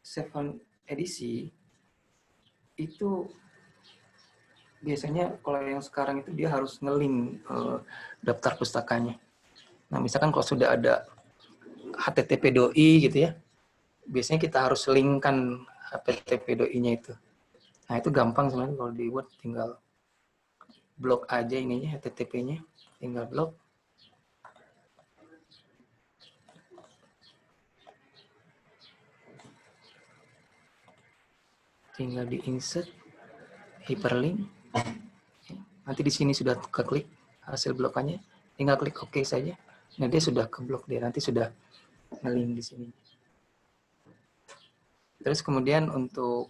7 edisi, itu biasanya kalau yang sekarang itu dia harus nge-link daftar pustakanya. Nah, misalkan kalau sudah ada HTTP doi gitu ya, biasanya kita harus linkkan http doi-nya itu. Nah, itu gampang sebenarnya kalau di Word, tinggal blok aja ininya, http-nya, tinggal blok. Tinggal di insert, hyperlink. Nanti di sini sudah keklik hasil blokannya, tinggal klik OK saja. Nah, dia sudah keblok, dia nanti sudah nge-link di sini. Terus kemudian untuk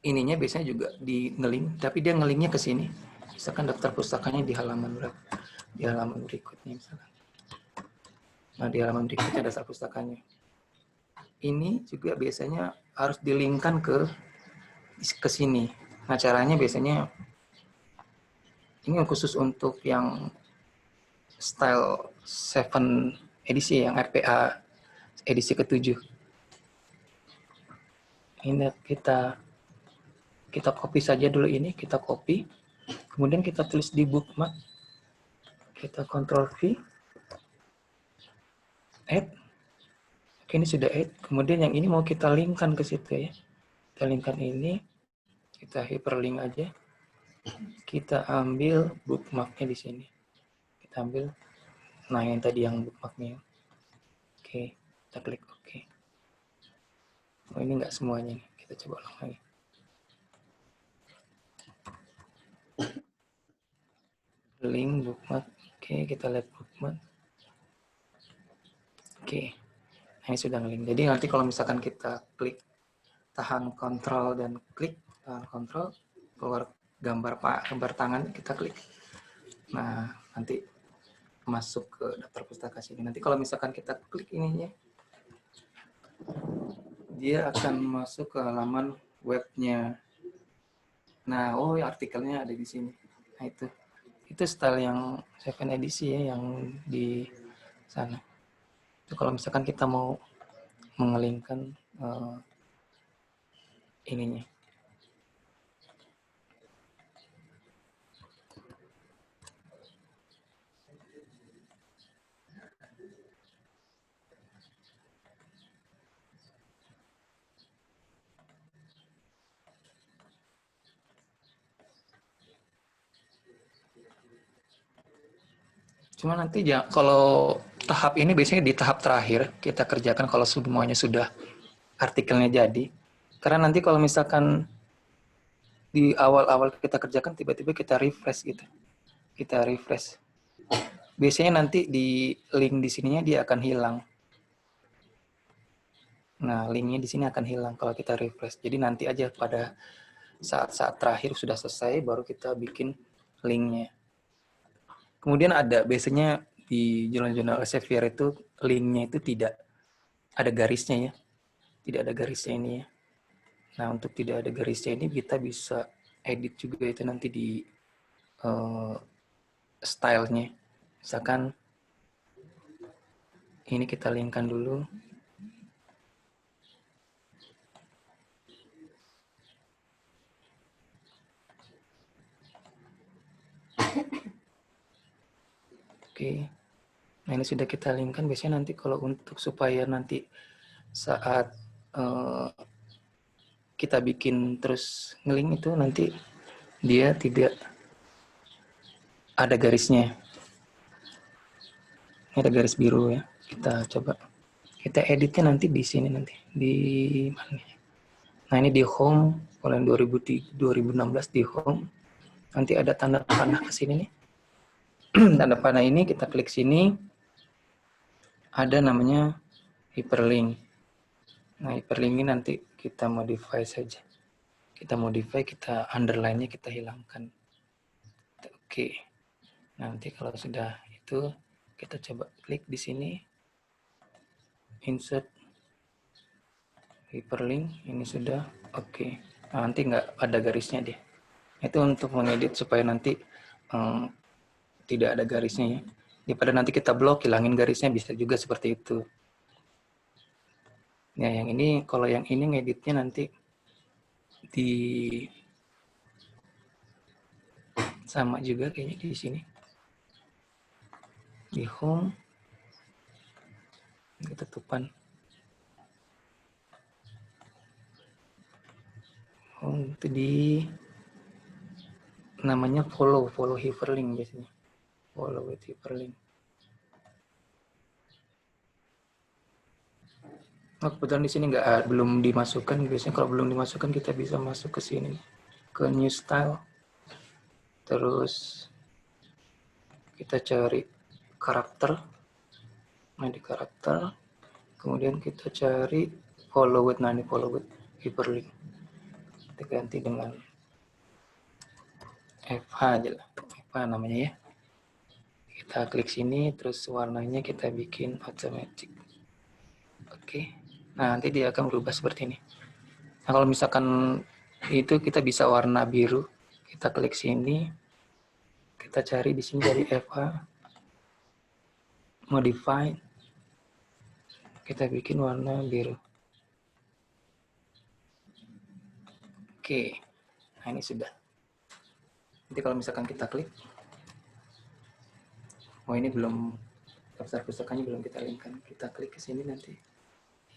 ininya biasanya juga di nge-link, tapi dia nge-linknya ke sini. Misalkan daftar pustakanya di halaman berapa? Di halaman berikutnya misalkan. Nah, di halaman berikutnya daftar pustakanya. Ini juga biasanya harus di-linkkan ke sini. Nah, caranya biasanya ini khusus untuk yang style 7 edisi, yang RPA edisi ke-7. Ini kita copy saja dulu ini, kita copy. Kemudian kita tulis di bookmark. Kita Ctrl V. Add. Oke, ini sudah add. Kemudian yang ini mau kita linkkan ke situ ya. Kita linkkan ini. Kita hyperlink aja. Kita ambil bookmarknya di sini. Kita ambil. Nah, yang tadi yang bookmarknya. Oke, kita klik OK. Oh, ini enggak semuanya nih. Kita coba ulang lagi. Link bookmark. Oke, kita lihat bookmark. Oke. Nah, ini sudah nge-link. Jadi nanti kalau misalkan kita klik tahan kontrol dan klik tahan kontrol, keluar gambar tangan, kita klik. Nah, nanti masuk ke daftar pustaka sini. Nanti kalau misalkan kita klik ininya, dia akan masuk ke halaman webnya. Nah, oh artikelnya ada di sini. Nah, itu style yang 7 edisi ya, yang di sana. Itu kalau misalkan kita mau mengelingkan ininya. Cuma nanti ya, kalau tahap ini biasanya di tahap terakhir kita kerjakan kalau semuanya sudah artikelnya jadi. Karena nanti kalau misalkan di awal-awal kita kerjakan tiba-tiba kita refresh gitu. Kita refresh. Biasanya nanti di link di sininya dia akan hilang. Nah, linknya di sini akan hilang kalau kita refresh. Jadi nanti aja pada saat-saat terakhir sudah selesai baru kita bikin linknya. Kemudian ada biasanya di jurnal-jurnal Elsevier itu linknya itu tidak ada garisnya ya. Tidak ada garisnya ini ya. Nah, untuk tidak ada garisnya ini kita bisa edit juga itu nanti di stylenya. Misalkan ini kita linkkan dulu. Oke. Nah, ini sudah kita linkkan. Biasanya nanti kalau untuk supaya nanti saat kita bikin terus ngelink itu nanti dia tidak ada garisnya. Ini ada garis biru ya. Kita coba. Kita editnya nanti di sini nanti. Di mana? Nah, ini di home. Kalau yang 2016 di home. Nanti ada tanda panah ke sini nih. Tanda panah ini kita klik sini. Ada namanya hyperlink. Nah, hyperlink ini nanti kita modify saja. Kita modify, kita underline-nya kita hilangkan. Oke. Nanti kalau sudah itu, kita coba klik di sini. Insert hyperlink. Ini sudah. Oke. Nah, nanti nggak ada garisnya deh. Itu untuk mengedit supaya nanti tidak ada garisnya ya. Daripada nanti kita blok, hilangin garisnya, bisa juga seperti itu. Ya, yang ini, kalau yang ini ngeditnya nanti di sama juga kayaknya di sini. Di home, ketutupan. itu di namanya follow hyperlink biasanya. Follow with hyperlink. Oh, kebetulan di sini belum dimasukkan. Biasanya kalau belum dimasukkan kita bisa masuk ke sini, ke new style. Terus kita cari karakter. Nah di karakter, kemudian kita cari follow with. Nah ini follow with hyperlink. Kita ganti dengan FH aja lah. FH namanya ya. Kita klik sini, terus warnanya kita bikin automatic. Oke. Nah nanti dia akan berubah seperti ini. Nah kalau misalkan itu kita bisa warna biru. Kita klik sini, kita cari di sini dari FH, modify, kita bikin warna biru. Oke, nah ini sudah. Nanti kalau misalkan kita klik, oh ini belum, daftar pustakannya belum kita linkkan. Kita klik ke sini nanti,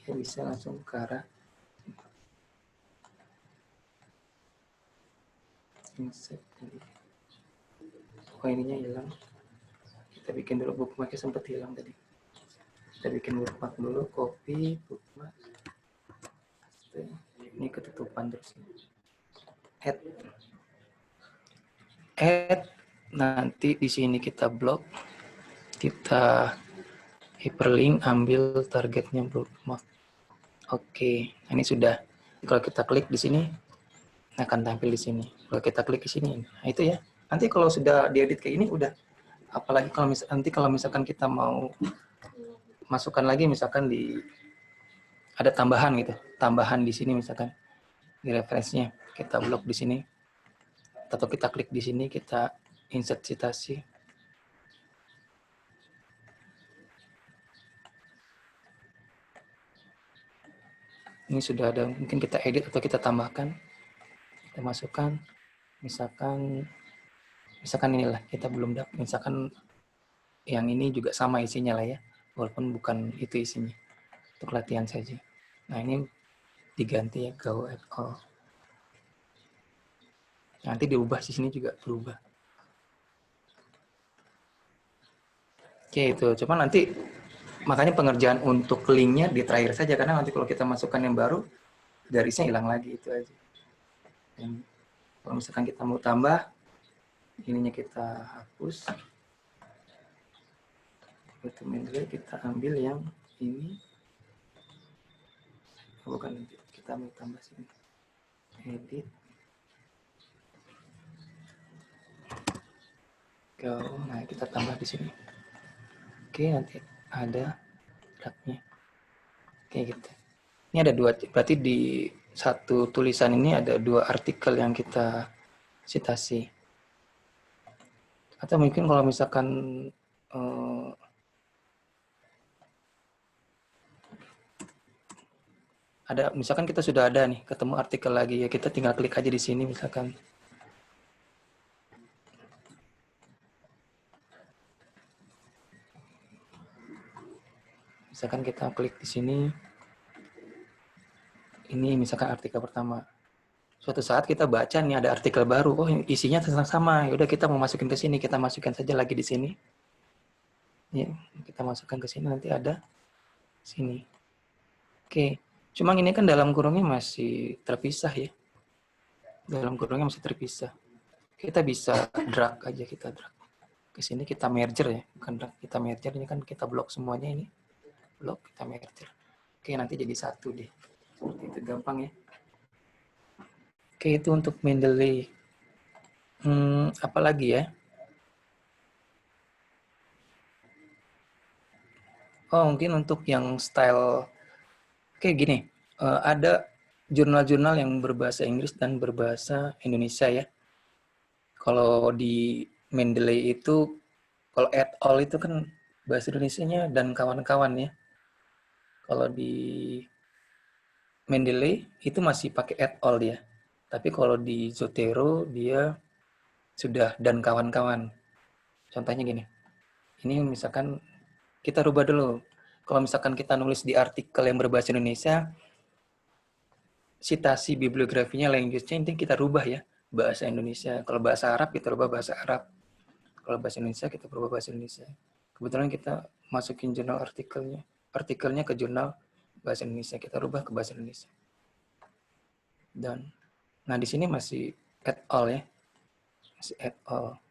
ya bisa langsung ke arah insert. Oh ininya hilang. Kita bikin dulu bookmarknya, sempat hilang tadi. Kita bikin bookmark dulu, copy bookmark. Ini ketutupan terus. Add. Nanti di sini kita blok, kita hyperlink, ambil targetnya bookmark. Oke, ini sudah. Kalau kita klik di sini, akan tampil di sini. Kalau kita klik di sini, nah itu ya. Nanti kalau sudah diedit kayak ini udah. Apalagi kalau nanti kalau misalkan kita mau masukkan lagi, misalkan ada tambahan gitu, tambahan di sini misalkan di referensinya, kita blok di sini, atau kita klik di sini, kita insert citasi. Ini sudah ada, mungkin kita edit atau kita tambahkan, kita masukkan, misalkan inilah kita belum dapat, misalkan yang ini juga sama isinya lah ya, walaupun bukan itu isinya, untuk latihan saja. Nah ini diganti ya, go at all. Nanti diubah di sini juga berubah. Oke itu, cuma nanti makanya pengerjaan untuk linknya di terakhir saja, karena nanti kalau kita masukkan yang baru, garisnya hilang lagi, itu aja. Dan kalau misalkan kita mau tambah, ininya kita hapus. Itu mendelay, kita ambil yang ini. Bukan, kita mau tambah sini. Edit. Go. Nah, kita tambah di sini. Oke, nanti ada dragnya. Oke, gitu. Ini ada dua, berarti di satu tulisan ini ada dua artikel yang kita citasi. Atau mungkin kalau misalkan ada, misalkan kita sudah ada nih, ketemu artikel lagi ya, kita tinggal klik aja di sini misalkan. Misalkan kita klik di sini, ini misalkan artikel pertama. Suatu saat kita baca nih ada artikel baru, oh isinya tentang sama, yaudah kita mau masukin ke sini, kita masukkan saja lagi di sini. Ya, kita masukkan ke sini, nanti ada sini. Oke, cuma ini kan dalam kurungnya masih terpisah ya. Dalam kurungnya masih terpisah. Kita bisa drag aja, kita drag ke sini, kita merger ya, bukan drag, kita merger. Ini kan kita blok semuanya ini, blok, kita merger. Oke, nanti jadi satu deh. Seperti itu, gampang ya. Oke, itu untuk Mendeley. Apa lagi ya? Oh, mungkin untuk yang style kayak gini. Ada jurnal-jurnal yang berbahasa Inggris dan berbahasa Indonesia ya. Kalau di Mendeley itu, kalau et al itu kan bahasa Indonesianya dan kawan-kawan ya. Kalau di Mendeley itu masih pakai et al dia. Tapi kalau di Zotero dia sudah dan kawan-kawan. Contohnya gini. Ini misalkan kita rubah dulu. Kalau misalkan kita nulis di artikel yang berbahasa Indonesia, citasi bibliografinya, language-nya ini kita rubah ya, bahasa Indonesia. Kalau bahasa Arab kita rubah bahasa Arab. Kalau bahasa Indonesia kita rubah bahasa Indonesia. Kebetulan kita masukin jurnal artikelnya ke jurnal bahasa Indonesia, kita rubah ke bahasa Indonesia. Dan nah di sini masih et al ya, masih et al.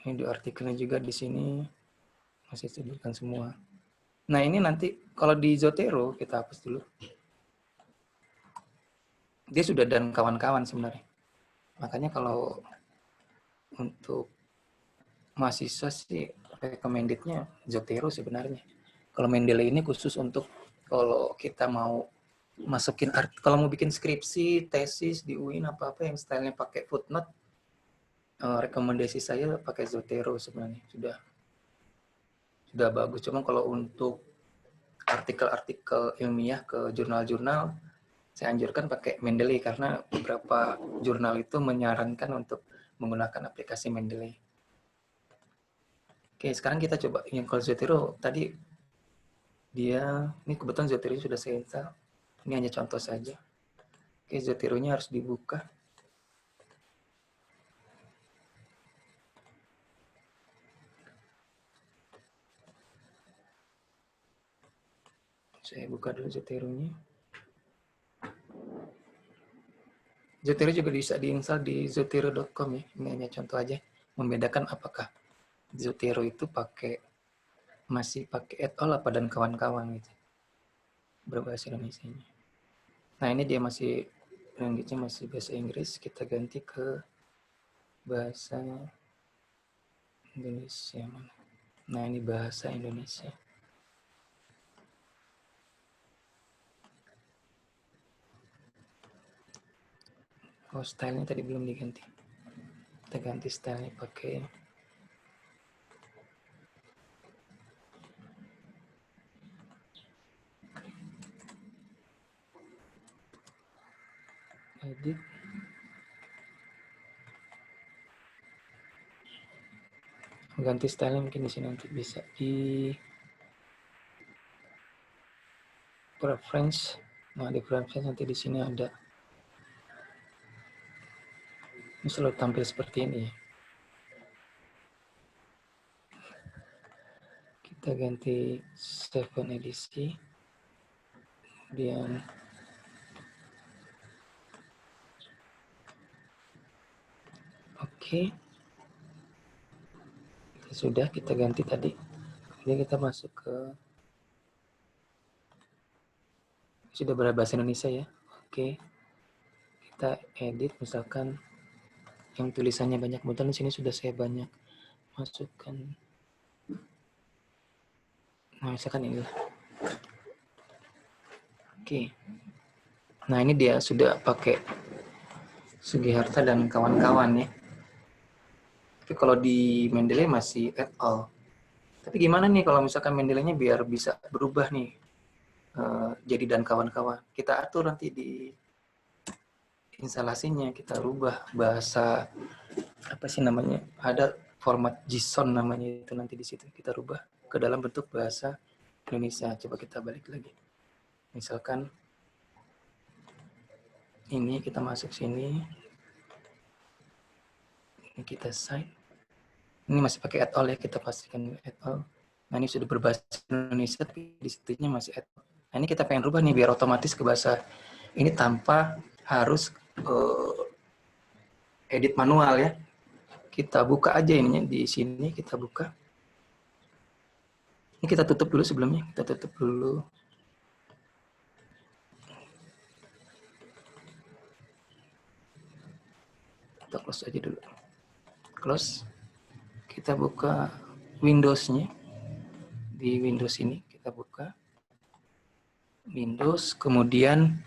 Ini di artikelnya juga di sini masih disebutkan semua. Nah ini nanti kalau di Zotero kita hapus dulu. Dia sudah dan kawan-kawan sebenarnya. Makanya kalau untuk mahasiswa sih recommended-nya Zotero sebenarnya. Kalau Mendeley ini khusus untuk kalau kita mau masukin kalau mau bikin skripsi, tesis di UIN apa-apa yang stylenya pakai footnote, rekomendasi saya pakai Zotero sebenarnya. Sudah bagus. Cuma kalau untuk artikel-artikel ilmiah ke jurnal-jurnal, saya anjurkan pakai Mendeley karena beberapa jurnal itu menyarankan untuk menggunakan aplikasi Mendeley. Oke, sekarang kita coba yang kalau Zotero tadi ini kebetulan Zotero sudah saya install. Ini hanya contoh saja. Oke, Zotero-nya harus dibuka. Saya buka dulu Zotero-nya. Zotero juga bisa diinstal di zotero.com ya. Ini hanya contoh aja. Membedakan apakah Zotero itu masih pakai et al apa dan kawan-kawan gitu. Berbahasa Indonesia. Nah ini dia masih language-nya masih bahasa Inggris. Kita ganti ke bahasa Indonesia mana? Nah ini bahasa Indonesia. Oh stylenya tadi belum diganti. Kita ganti stylenya pakai edit. Ganti style mungkin di sini nanti bisa di preference. Nah di preference nanti di sini ada. Ini selalu tampil seperti ini. Kita ganti 7 edisi. Kemudian oke. Sudah kita ganti tadi. Kemudian kita masuk ke sudah berbahasa Indonesia ya. Oke. Kita edit misalkan yang tulisannya banyak. Kemudian di sini sudah saya banyak masukkan. Nah, misalkan ini. Oke. Nah, ini dia sudah pakai Sugiharta dan kawan-kawan ya. Tapi kalau di Mendeley masih et al. Tapi gimana nih kalau misalkan Mendeley-nya biar bisa berubah nih jadi dan kawan-kawan. Kita atur nanti di instalasinya, kita rubah bahasa apa sih namanya? Ada format JSON namanya itu nanti di situ kita rubah ke dalam bentuk bahasa Indonesia. Coba kita balik lagi. Misalkan ini kita masuk sini. Ini kita cite. Ini masih pakai et al ya, kita pastikan et al. Nah ini sudah berbahasa Indonesia tapi di situnya masih et al. Nah ini kita pengen rubah nih biar otomatis ke bahasa ini tanpa harus edit manual ya. Kita buka aja ininya di sini, kita buka. Ini kita tutup dulu sebelumnya, kita tutup dulu. Kita close aja dulu. Close. Kita buka Windows-nya. Di Windows ini kita buka. Windows, kemudian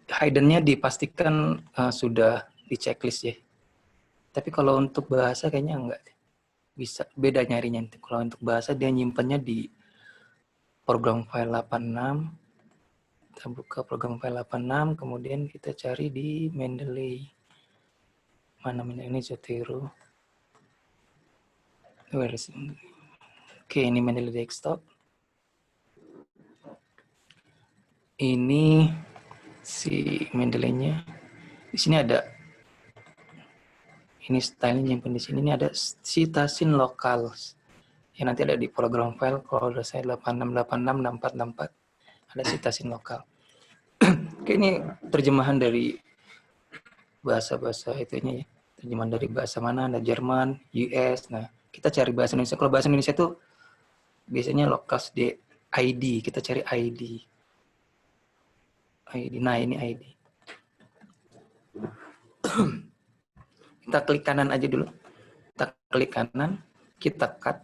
hidden-nya dipastikan sudah di checklist ya. Tapi kalau untuk bahasa kayaknya enggak. Bisa beda nyarinya. Kalau untuk bahasa dia nyimpennya di program file 86. Kita buka program file 86, kemudian kita cari di Mendeley. Mana ini Zotero. Where is it? Oke, ini Mendeley desktop. Ini si Mendeley-nya. Di sini ada ini stylenya nyimpen di sini. Ini ada citasin lokal yang nanti ada di program file. Kalau udah saya 86866464 ada citasin lokal. Oke, ini terjemahan dari bahasa-bahasa itunya ya. Terjemahan dari bahasa mana? Ada Jerman, US. Nah, kita cari bahasa Indonesia. Kalau bahasa Indonesia itu biasanya locals di ID. Kita cari ID. ID. Nah, ini ID. Kita klik kanan aja dulu. Kita klik kanan, kita cut.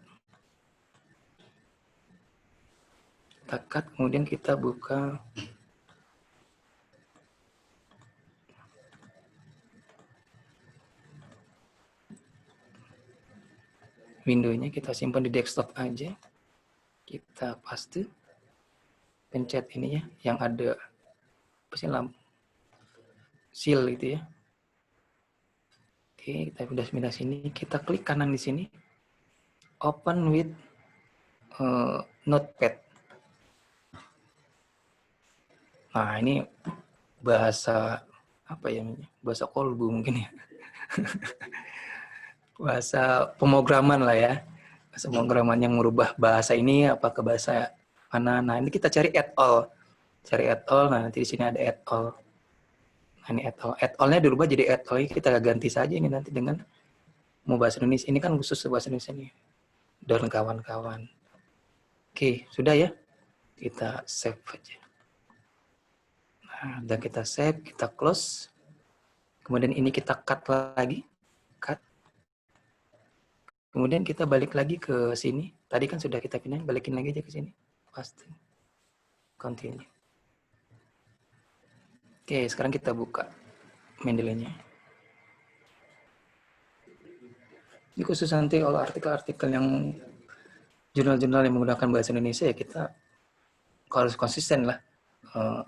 Kita cut, kemudian kita buka window-nya, kita simpan di desktop aja. Kita paste. Pencet ini ya, yang ada apa sih, lampu seal gitu ya. Oke, kita pindah sini. Kita klik kanan di sini. Open with Notepad. Nah, ini bahasa apa ya? Bahasa kolbu mungkin ya. Bahasa pemrograman lah ya. Bahasa pemrograman yang merubah bahasa ini apa ke bahasa mana. Nah, ini kita cari add all. Cari add all. Nah, nanti di sini ada add all. Nah, ini add all. Add all-nya dirubah jadi add all. Kita ganti saja ini nanti dengan mau bahasa Indonesia. Ini kan khusus bahasa Indonesia nih. Dan kawan-kawan. Oke, sudah ya. Kita save aja. Nah, udah kita save, kita close. Kemudian ini kita cut lagi. Cut. Kemudian kita balik lagi ke sini. Tadi kan sudah kita pindah, balikin lagi aja ke sini. Paste. Continue. Oke, sekarang kita buka Mendeley-nya. Ini khusus nanti kalau artikel-artikel yang jurnal-jurnal yang menggunakan bahasa Indonesia ya kita harus konsisten lah.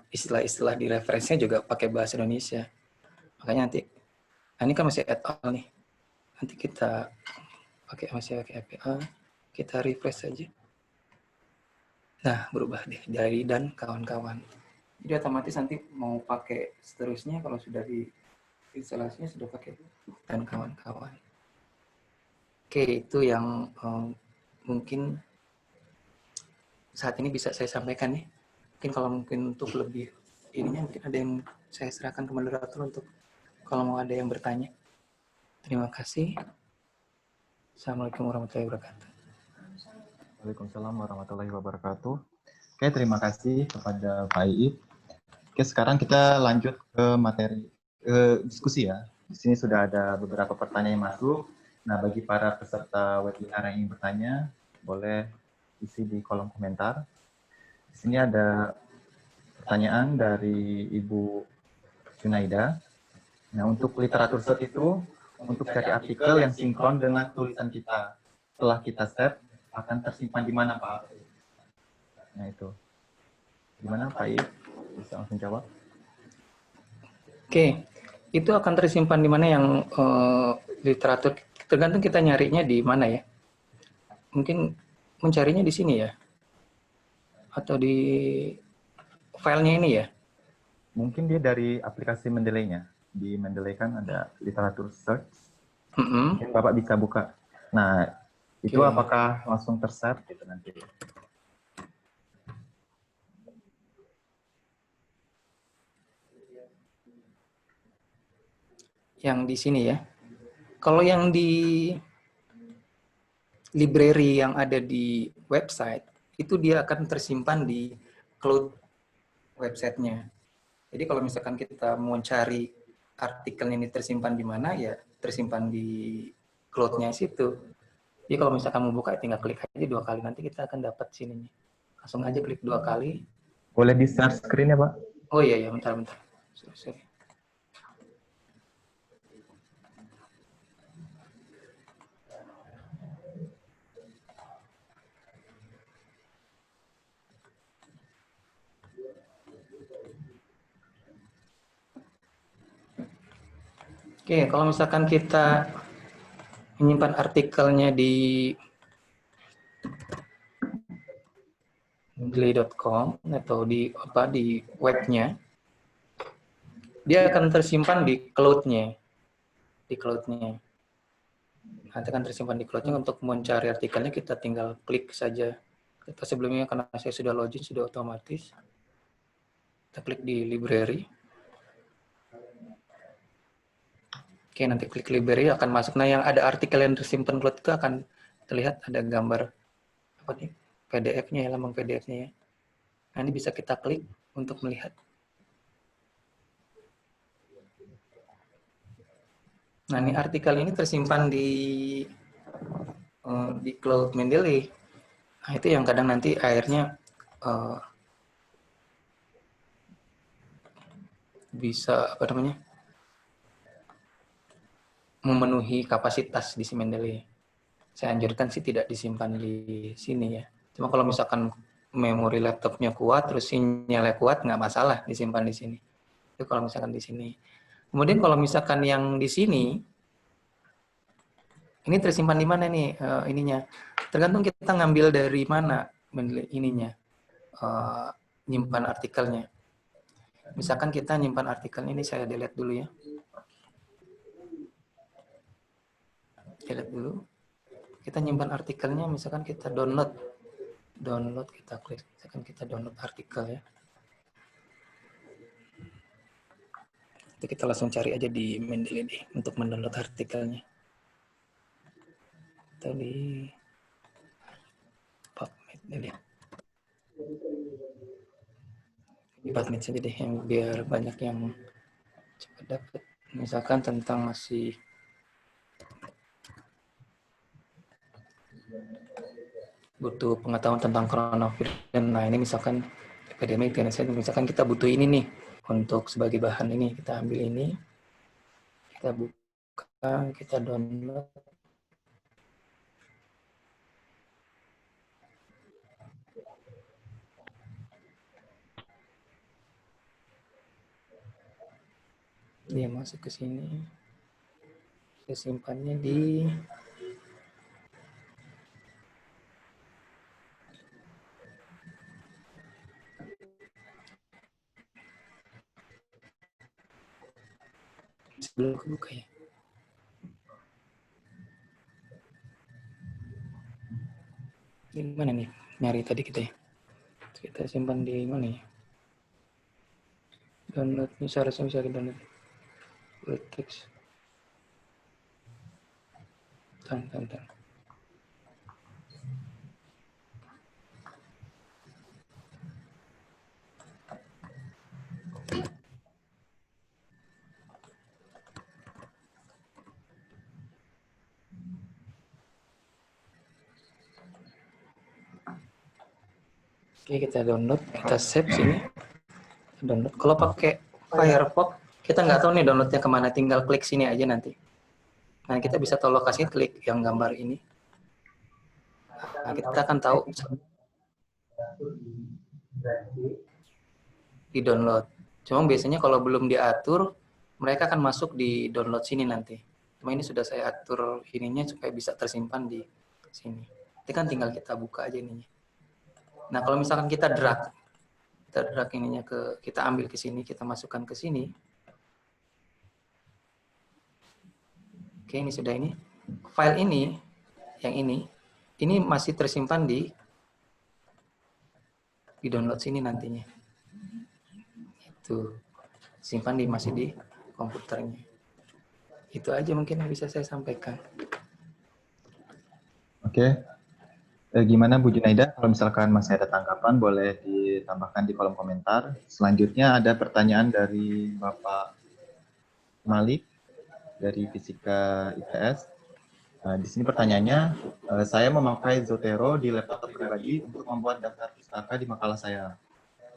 Istilah-istilah di referensinya juga pakai bahasa Indonesia. Makanya nanti, nah ini kan masih add all nih. Nanti kita masih pakai APA, kita refresh saja. Nah, berubah deh dari dan kawan-kawan. Jadi otomatis nanti mau pakai seterusnya kalau sudah di instalasinya sudah pakai dan kawan-kawan. Oke, itu yang mungkin saat ini bisa saya sampaikan nih. Mungkin kalau mungkin untuk lebih ininya mungkin ada yang saya serahkan ke moderator untuk kalau mau ada yang bertanya. Terima kasih. Assalamualaikum warahmatullahi wabarakatuh. Waalaikumsalam warahmatullahi wabarakatuh. Oke, terima kasih kepada Pak Iip. Oke, sekarang kita lanjut ke materi diskusi ya. Di sini sudah ada beberapa pertanyaan yang masuk. Nah, bagi para peserta webinar yang ingin bertanya, boleh isi di kolom komentar. Di sini ada pertanyaan dari Ibu Junaida. Nah, untuk literatur search itu, untuk cari artikel yang sinkron dengan tulisan kita. Setelah kita save, akan tersimpan di mana, Pak? Nah, itu. Gimana, Pak Iip? Bisa langsung jawab? Oke, itu akan tersimpan di mana yang literatur, tergantung kita nyarinya di mana ya. Mungkin mencarinya di sini ya, atau di filenya ini ya. Mungkin dia dari aplikasi Mendeley-nya. Di Mendeley kan ada literatur search. Mungkin Bapak bisa buka. Nah, itu apakah langsung tersave gitu nanti? Yang di sini ya. Kalau yang di library yang ada di website, itu dia akan tersimpan di cloud websitenya. Jadi kalau misalkan kita mau cari artikelnya ini tersimpan di mana, ya tersimpan di cloud-nya situ. Jadi kalau misalkan mau buka, tinggal klik aja 2 kali, nanti kita akan dapat sininya. Langsung aja klik 2 kali. Boleh di share screen ya, Pak? Oh iya, bentar. Sorry. Oke, kalau misalkan kita menyimpan artikelnya di mendeley.com atau di webnya, Dia akan tersimpan di cloud-nya. Di cloud-nya. Nanti akan tersimpan di cloud-nya. Untuk mencari artikelnya kita tinggal klik saja. Kita sebelumnya karena saya sudah login, sudah otomatis. Kita klik di library. Oke, nanti klik library akan masuk. Nah, yang ada artikel yang tersimpan cloud itu akan terlihat ada gambar apa nih? PDF-nya ya, lambang PDF-nya ya. Nah, ini bisa kita klik untuk melihat. Nah, ini artikel ini tersimpan di cloud Mendeley. Nah, itu yang kadang nanti akhirnya bisa apa namanya memenuhi kapasitas di si Mendeley. Saya anjurkan sih tidak disimpan di sini ya. Cuma kalau misalkan memori laptopnya kuat, terus sinyalnya kuat, nggak masalah disimpan di sini. Itu kalau misalkan di sini. Kemudian kalau misalkan yang di sini, ini tersimpan di mana nih ininya? Tergantung kita ngambil dari mana ininya, nyimpan artikelnya. Misalkan kita nyimpan artikel ini, saya delete dulu ya. Delete dulu. Kita nyimpan artikelnya, misalkan kita download, kita klik, misalkan kita download artikel ya. Itu kita langsung cari aja di Mendeley untuk mendownload artikelnya. Atau di PubMed ini. Di PubMed saja deh, yang biar banyak yang cepat dapat. Misalkan tentang masih butuh pengetahuan tentang coronavirus. Nah, ini misalkan epidemi Indonesia, misalkan kita butuh ini nih untuk sebagai bahan ini, kita ambil ini, kita buka, kita download. Dia masuk ke sini. Saya simpannya di sebelum kebuka ya. Ini mana nih? Nyari tadi kita ya. Kita simpan di mana ya? Download ini seharusnya bisa kita download. Teks. Bentar. Oke, kita download, kita save sini. Download. Kalau pakai Firefox, kita nggak tahu nih downloadnya kemana. Tinggal klik sini aja nanti. Nah, kita bisa tahu lokasinya, klik yang gambar ini. Nah, kita akan tahu di download. Cuma biasanya kalau belum diatur, mereka akan masuk di download sini nanti. Cuma ini sudah saya atur ininya supaya bisa tersimpan di sini. Nanti kan tinggal kita buka aja ininya. Nah, kalau misalkan kita drag ininya kita ambil ke sini, kita masukkan ke sini. Oke, ini sudah ini. File ini, yang ini masih tersimpan di download sini nantinya. Itu simpan masih di komputernya. Itu aja mungkin yang bisa saya sampaikan. Oke. Gimana Bu Junaida, kalau misalkan masih ada tanggapan boleh ditambahkan di kolom komentar. Selanjutnya ada pertanyaan dari Bapak Malik dari Fisika IPS. Di sini pertanyaannya, saya memakai Zotero di laptop pribadi untuk membuat daftar pustaka di makalah saya.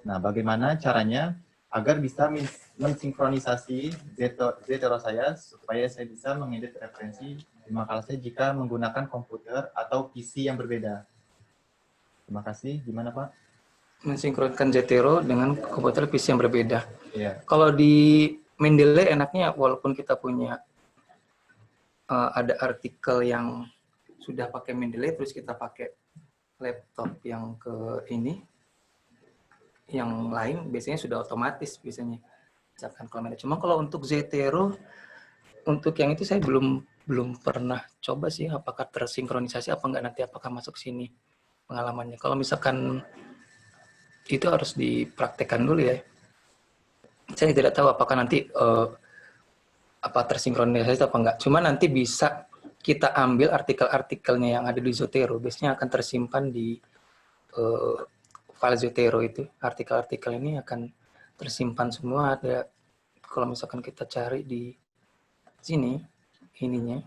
Nah, bagaimana caranya agar bisa mensinkronisasi Zotero saya supaya saya bisa mengedit referensi di makalah saya jika menggunakan komputer atau PC yang berbeda? Terima kasih. Gimana, Pak? Mensinkronkan Zotero dengan komputer PC yang berbeda. Iya. Kalau di Mendeley enaknya walaupun kita punya ada artikel yang sudah pakai Mendeley, terus kita pakai laptop yang ke ini, yang lain biasanya sudah otomatis biasanya. misalkan kalau cuma kalau untuk Zotero, untuk yang itu saya belum pernah coba sih, apakah tersinkronisasi apa enggak, nanti apakah masuk sini pengalamannya. Kalau misalkan itu harus dipraktekkan dulu ya. Saya tidak tahu apakah nanti apa tersinkronisasi apa enggak. Cuma nanti bisa kita ambil artikel-artikelnya yang ada di Zotero, biasanya akan tersimpan di file Zotero itu. Artikel-artikel ini akan tersimpan semua, ada kalau misalkan kita cari di sini ininya.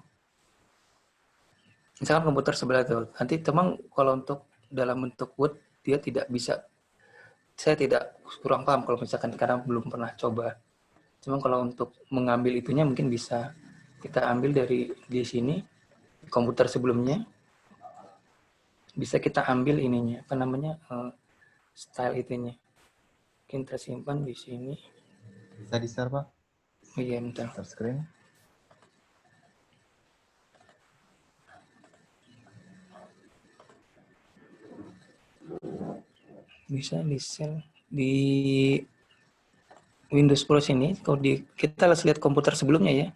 Misalkan komputer sebelah itu, nanti teman kalau untuk dalam bentuk Word dia tidak bisa. Saya tidak kurang paham kalau misalkan karena belum pernah coba. Cuma kalau untuk mengambil itunya mungkin bisa kita ambil dari di sini komputer sebelumnya, bisa kita ambil ininya apa namanya style itunya, mungkin tersimpan di sini. Bisa di-share, Pak? Oh iya, bentar. Share screen. Bisa di-share di Windows Pro sini. Kalau kita lihat komputer sebelumnya ya,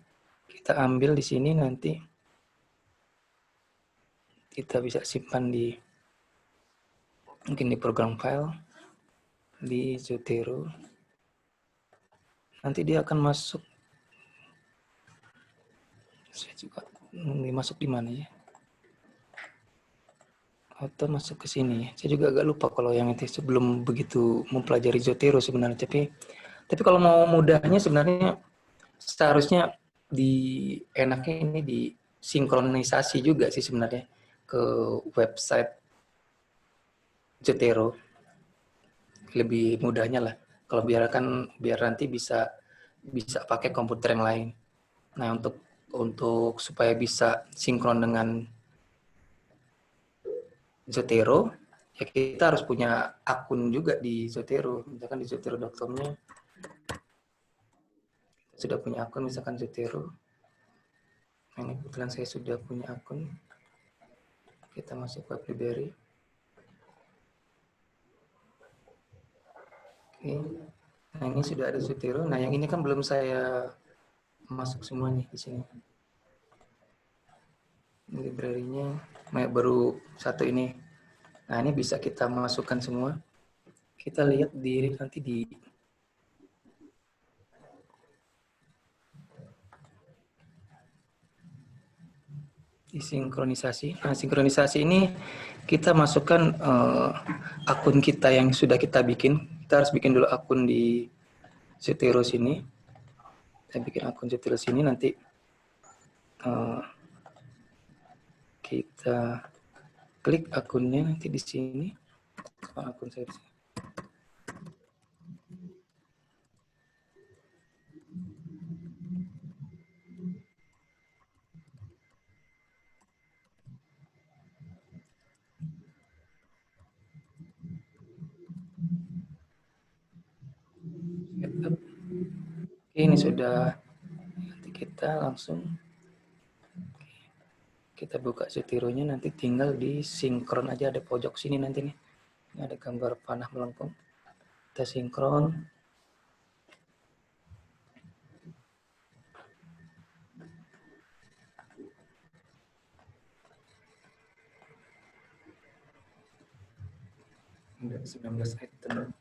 kita ambil di sini, nanti kita bisa simpan di mungkin di program file di Zotero. Nanti dia akan masuk. Saya juga masuk di mana ya? Atau masuk ke sini. Saya juga agak lupa kalau yang itu, sebelum begitu mempelajari Zotero sebenarnya. Tapi kalau mau mudahnya sebenarnya seharusnya enaknya ini di sinkronisasi juga sih sebenarnya ke website Zotero. Lebih mudahnya lah. Kalau biar nanti bisa pakai komputer yang lain. Nah, untuk supaya bisa sinkron dengan Zotero, ya kita harus punya akun juga di Zotero. Misalkan di zotero.com-nya sudah punya akun, misalkan Zotero. Nah, ini kebetulan saya sudah punya akun. Kita masuk web library. Oke. Nah, ini sudah ada Zotero. Nah, yang ini kan belum saya masuk semua nih di sini. Library-nya baru satu ini. Nah, ini bisa kita masukkan semua. Kita lihat nanti di sinkronisasi. Nah, sinkronisasi ini kita masukkan akun kita yang sudah kita bikin. Kita harus bikin dulu akun di Zotero sini. Saya bikin akun Zotero sini, nanti kita klik akunnya nanti di sini. Akun saya di sini. Oke, ini sudah. Nanti kita langsung kita buka Zotero-nya, nanti tinggal di sinkron aja, ada pojok sini nanti nih. Ini ada gambar panah melengkung. Kita sinkron. Udah 19 item.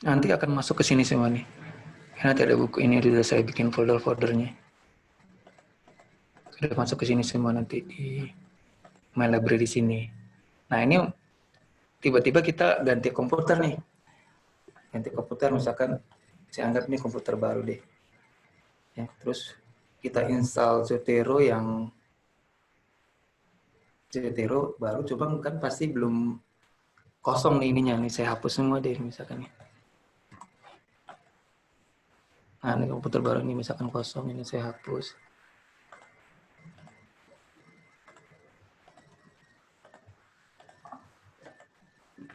Nanti akan masuk ke sini semua nih. Nanti ada buku ini, sudah saya bikin folder-foldernya. Sudah masuk ke sini semua nanti di My Library di sini. Nah, ini tiba-tiba kita ganti komputer nih. Ganti komputer, misalkan saya anggap ini komputer baru deh. Ya, terus kita install Zotero baru, coba kan pasti belum kosong nih ininya. Nih saya hapus semua deh misalkan nih. Nah, ini komputer baru ini misalkan kosong, ini saya hapus.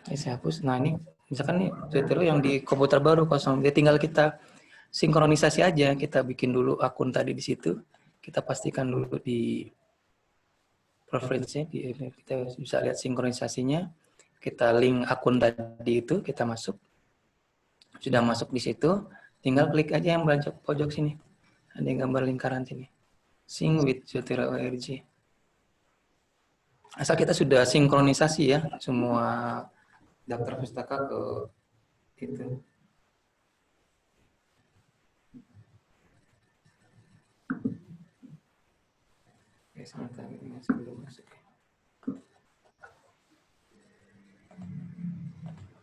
Ini saya hapus. Nah, ini misalkan nih Zotero yang di komputer baru kosong. Dia tinggal kita sinkronisasi aja. Kita bikin dulu akun tadi di situ. Kita pastikan dulu di preference-nya, kita bisa lihat sinkronisasinya. kita link akun tadi itu, kita masuk. Sudah masuk di situ, tinggal klik aja yang pojok sini. Ada yang gambar lingkaran sini. Sync with Zotero ORG. Asal kita sudah sinkronisasi ya, semua daftar pustaka ke itu. Oke, sebentar ini masih belum masuk.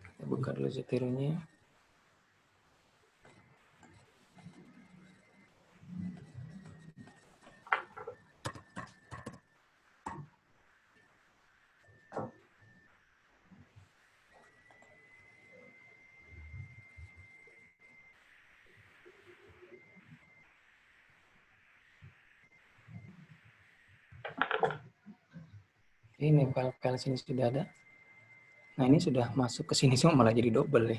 Kita buka dulu Zotero-nya. Ini file-file sini sudah ada. Nah, ini sudah masuk ke sini semua, malah jadi double ya.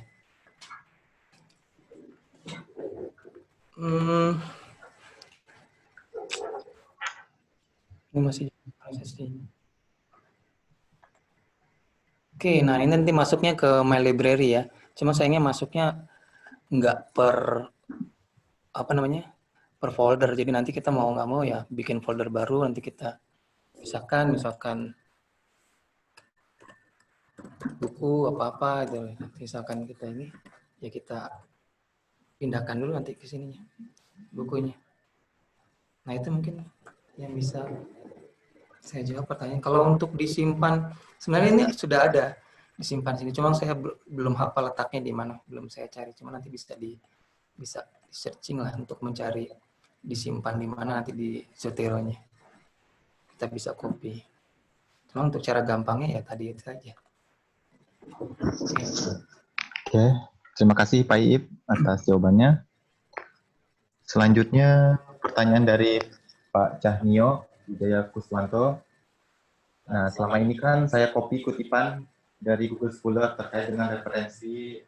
Ini masih prosesnya. Oke, nah ini nanti masuknya ke My Library ya. Cuma sayangnya masuknya nggak per per folder. Jadi nanti kita mau nggak mau ya bikin folder baru. Nanti kita misalkan buku apa-apa gitu. Misalkan kita ini ya kita pindahkan dulu nanti ke sininya bukunya. Nah itu mungkin yang bisa saya jawab pertanyaan. Kalau untuk disimpan, sebenarnya ini sudah ada disimpan sini. Cuma saya belum hafal letaknya di mana, belum saya cari. Cuma nanti bisa di searching lah untuk mencari disimpan di mana nanti di Zotero-nya. Kita bisa copy. Cuma untuk cara gampangnya ya tadi itu aja. Oke, terima kasih Pak Iip atas jawabannya. Selanjutnya pertanyaan dari Pak Cahnio Wijaya Kuswanto. Nah, selama ini kan saya copy kutipan dari Google Scholar terkait dengan referensi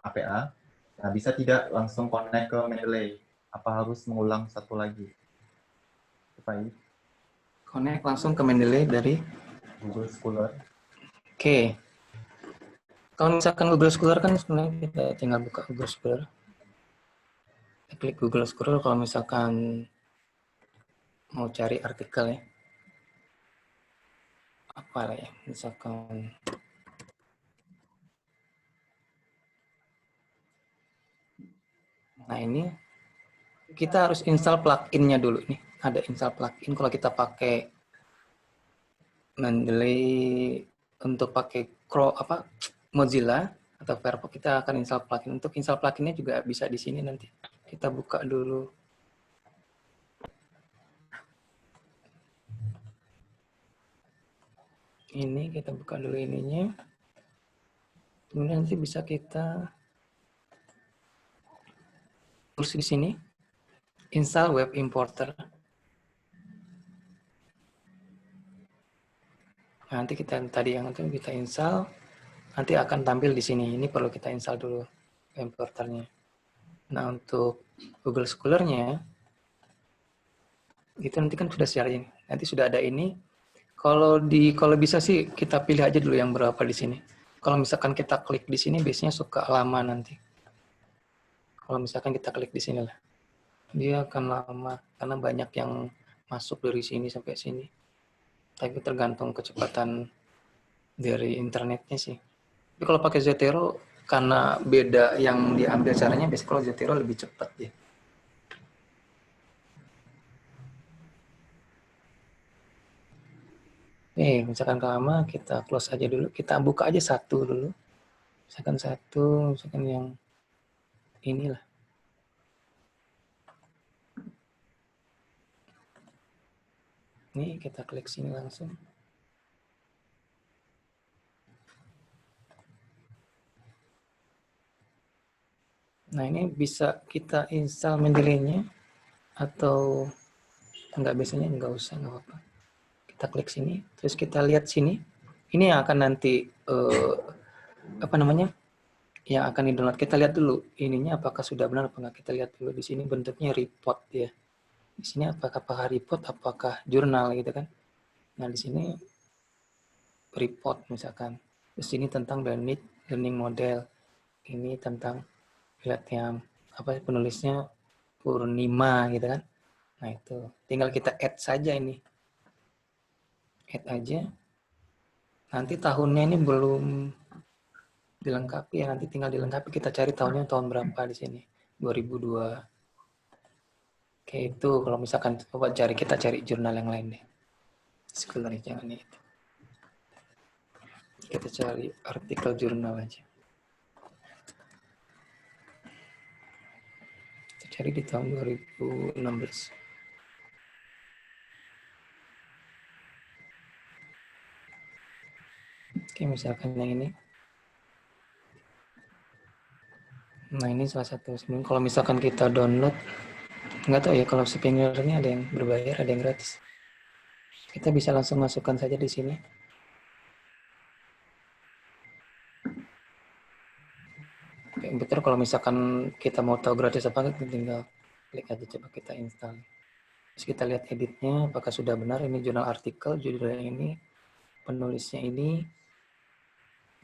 APA. Nah, bisa tidak langsung connect ke Mendeley? Apa harus mengulang satu lagi? Pak Iip. Connect langsung ke Mendeley dari Google Scholar. Oke. Kalau misalkan Google Scholar kan sebenarnya kita tinggal buka Google Scholar. Kita klik Google Scholar kalau misalkan mau cari artikel ya. Apa lah ya, misalkan nah ini kita harus install plugin-nya dulu nih. Ada install plugin kalau kita pakai Mendeley untuk pakai Mozilla atau Firefox kita akan install plugin. Untuk install plugin-nya juga bisa di sini nanti. Kita buka dulu. Ini kita buka dulu ininya. Kemudian nanti bisa kita tulis di sini install web importer. Nanti kita install, nanti akan tampil di sini. Ini perlu kita install dulu importernya. Nah untuk Google Scholar-nya itu nanti kan sudah share ini. Nanti sudah ada ini. Kalau bisa sih kita pilih aja dulu yang berapa di sini. Kalau misalkan kita klik di sini biasanya suka lama nanti. Kalau misalkan kita klik di sini lah, dia akan lama karena banyak yang masuk dari sini sampai sini. Tapi tergantung kecepatan dari internetnya sih. Tapi kalau pakai Zotero karena beda yang diambil caranya, biasanya kalau Zotero lebih cepat ya. Misalkan lama kita close aja dulu, kita buka aja satu dulu. Misalkan yang inilah. Nih kita klik sini langsung. Nah ini bisa kita install Mendeley-nya atau biasanya nggak usah, nggak apa-apa. Kita klik sini, terus kita lihat sini. Ini yang akan nanti yang akan di-download. Kita lihat dulu ininya apakah sudah benar apa nggak. Kita lihat dulu di sini bentuknya report ya. Di sini apakah report, apakah jurnal gitu kan. Nah di sini report misalkan. Terus ini tentang learning model. Ini tentang lihat yang apa penulisnya Purnima gitu kan. Nah itu tinggal kita add saja ini. Add aja. Nanti tahunnya ini belum dilengkapi ya, nanti tinggal dilengkapi, kita cari tahunnya tahun berapa di sini. 2002. Oke, itu kalau misalkan coba kita cari jurnal yang lain deh. Sebenarnya jangan itu. Kita cari artikel jurnal aja. Kita cari di tahun 2016. Oke, misalkan yang ini. Nah, ini salah satu. Sebenarnya kalau misalkan kita download, nggak tahu ya kalau Spenger ini ada yang berbayar, ada yang gratis. Kita bisa langsung masukkan saja di sini. Oke, betul kalau misalkan kita mau tahu gratis apa, kita tinggal klik aja, coba kita install. Terus kita lihat editnya, apakah sudah benar. Ini jurnal artikel, judulnya ini, penulisnya ini,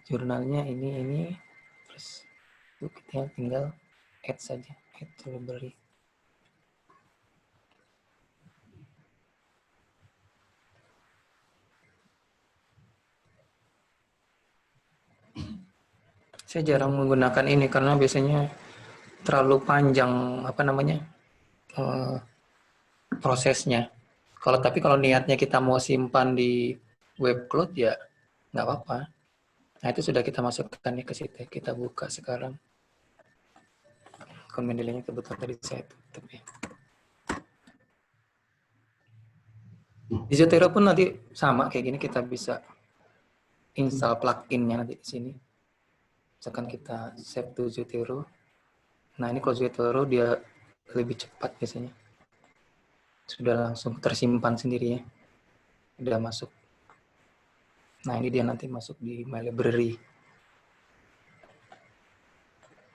jurnalnya ini. Terus itu kita tinggal add saja, add to library. Saya jarang menggunakan ini karena biasanya terlalu panjang prosesnya. Tapi kalau niatnya kita mau simpan di web cloud ya nggak apa-apa. Nah itu sudah kita masukkan ke situ. Kita buka sekarang. Akun Mendeley-nya kebetulan tadi saya tutup ya. Di Zotero pun nanti sama kayak gini, kita bisa install plugin-nya nanti di sini. Misalkan kita save to Zotero. Nah ini kalau Zotero dia lebih cepat biasanya. Sudah langsung tersimpan sendiri ya. Udah masuk. Nah ini dia nanti masuk di My Library.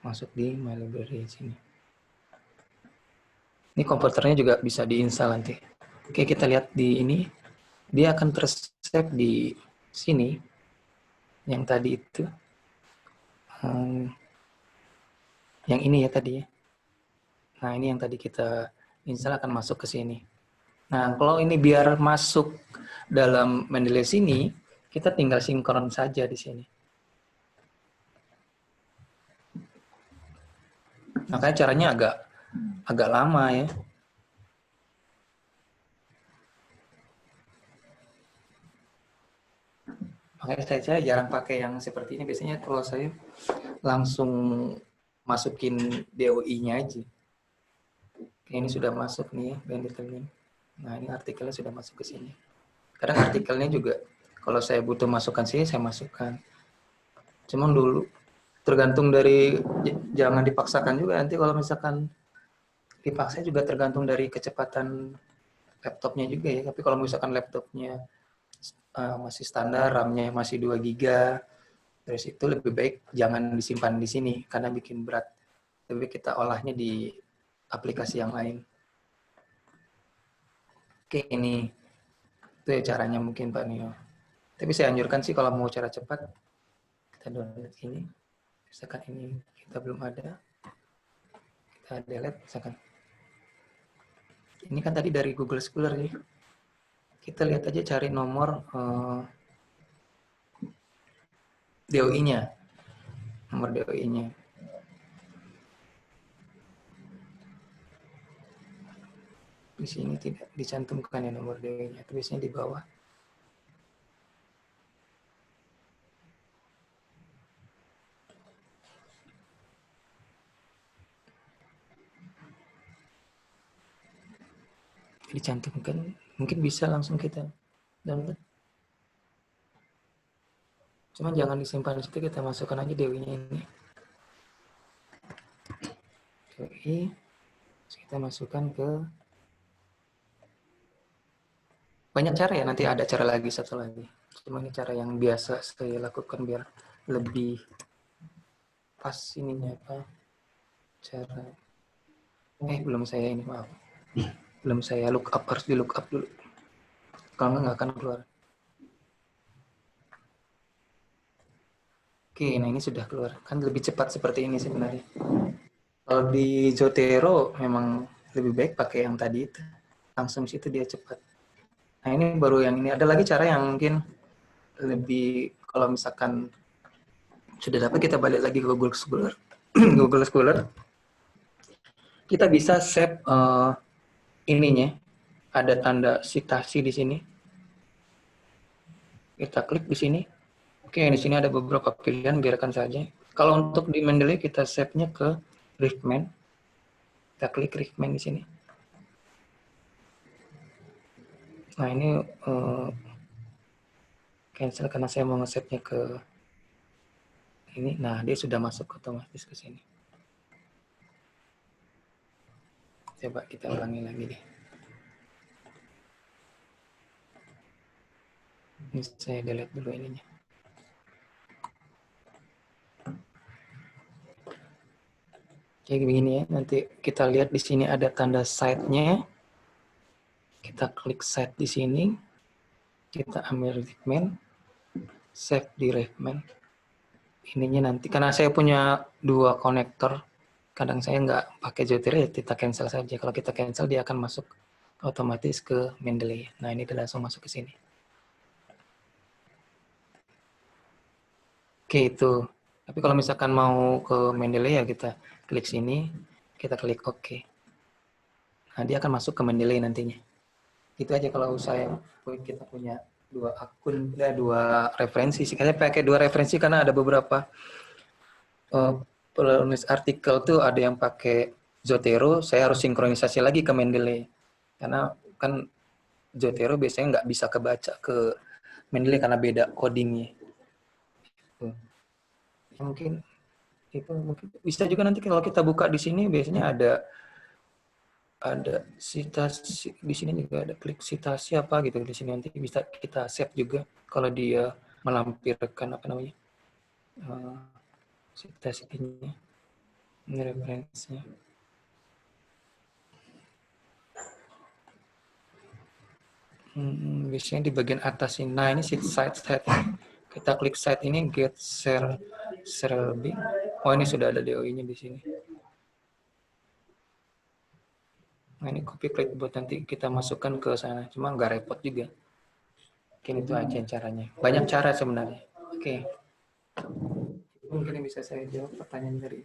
Masuk di My Library sini. Ini komputernya juga bisa diinstal nanti. Oke, kita lihat di ini. Dia akan tersave di sini. Yang tadi itu. Yang ini ya tadi ya. Nah, ini yang tadi kita install akan masuk ke sini. Nah, kalau ini biar masuk dalam Mendeley sini, kita tinggal sinkron saja di sini. Makanya caranya agak lama ya. Makanya saya jarang pakai yang seperti ini. Biasanya kalau saya langsung masukin DOI-nya aja. Ini sudah masuk nih ya, bandit link. Nah, ini artikelnya sudah masuk ke sini. Kadang artikelnya juga, kalau saya butuh masukan sini, saya masukkan. Cuman dulu, tergantung dari, jangan dipaksakan juga. Nanti kalau misalkan dipaksa juga tergantung dari kecepatan laptopnya juga ya. Tapi kalau misalkan laptopnya masih standar, RAM-nya masih 2 GB, terus itu lebih baik jangan disimpan di sini karena bikin berat. Lebih kita olahnya di aplikasi yang lain. Oke, ini itu ya caranya mungkin Pak Nio. Tapi saya anjurkan sih kalau mau cara cepat, kita download ini. Misalkan ini kita belum ada, kita delete misalkan. Ini kan tadi dari Google Scholar nih. Kita lihat aja cari nomor DOI-nya. Nomor DOI-nya. Di sini tidak dicantumkan ya nomor DOI-nya, tulisnya di bawah. Dicantumkan, mungkin bisa langsung kita download. Cuman jangan disimpan di situ, kita masukkan aja DOI-nya ini. DOI, kita masukkan ke banyak cara ya, nanti ada cara lagi satu lagi. Cuma ini cara yang biasa saya lakukan biar lebih pas ininya apa cara. Belum saya ini, maaf. Belum saya look up, harus di look up dulu. Kalau nggak akan keluar. Oke, nah ini sudah keluar. Kan lebih cepat seperti ini sebenarnya. Kalau di Zotero memang lebih baik pakai yang tadi itu. Langsung situ dia cepat. Nah ini baru yang ini. Ada lagi cara yang mungkin lebih, kalau misalkan sudah dapat, kita balik lagi ke Google Scholar. Google Scholar. Kita bisa save ininya. Ada tanda citasi di sini. Kita klik di sini. Oke, di sini ada beberapa pilihan, biarkan saja. Kalau untuk di Mendeley kita save-nya ke Riffman. Kita klik Riffman di sini. Nah, ini cancel karena saya mau nge-save-nya ke ini. Nah, dia sudah masuk otomatis ke sini. Coba kita ulangi lagi deh. Ini saya delete dulu ininya. Kayak begini ya, nanti kita lihat di sini ada tanda site-nya. Kita klik site di sini. Kita ambil Riffman. Save di Riffman. Ininya nanti, karena saya punya 2 konektor, kadang saya nggak pakai Zotero, ya kita cancel saja. Kalau kita cancel, dia akan masuk otomatis ke Mendeley. Nah, ini dia langsung masuk ke sini. Oke, itu. Tapi kalau misalkan mau ke Mendeley, ya kita klik sini, kita klik OK. Nah, dia akan masuk ke Mendeley nantinya. Itu aja kalau kita punya 2 akun, 2 referensi. Saya pakai 2 referensi karena ada beberapa penulis artikel tuh ada yang pakai Zotero, saya harus sinkronisasi lagi ke Mendeley. Karena kan Zotero biasanya nggak bisa kebaca ke Mendeley karena beda codingnya. Mungkin itu mungkin bisa juga nanti kalau kita buka di sini biasanya ada citasi di sini, juga ada klik citasi apa gitu di sini, nanti bisa kita save juga kalau dia melampirkan apa namanya citasinya, ini referensinya. Biasanya di bagian atas ini. Nah, ini site. Kita klik site ini, get share lebih. Oh, ini sudah ada DOI-nya di sini. Nah, ini copy klik buat nanti kita masukkan ke sana. Cuma nggak repot juga. Mungkin itu aja caranya. Banyak cara sebenarnya. Oke. Mungkin bisa saya jawab pertanyaan dari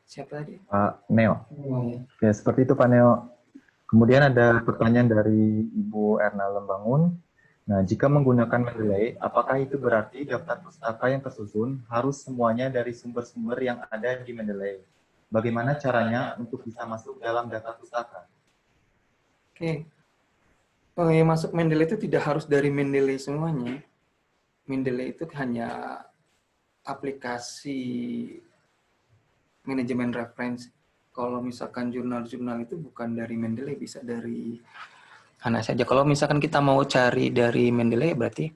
siapa tadi? Pak Neo. Oh, ya. Oke, seperti itu Pak Neo. Kemudian ada pertanyaan dari Ibu Erna Lembangun. Nah, jika menggunakan Mendeley, apakah itu berarti daftar pustaka yang tersusun harus semuanya dari sumber-sumber yang ada di Mendeley? Bagaimana caranya untuk bisa masuk dalam daftar pustaka? Oke. Oh, yang masuk Mendeley itu tidak harus dari Mendeley semuanya. Mendeley itu hanya aplikasi manajemen referensi. Kalau misalkan jurnal-jurnal itu bukan dari Mendeley, bisa dari mana saja. Kalau misalkan kita mau cari dari Mendeley, berarti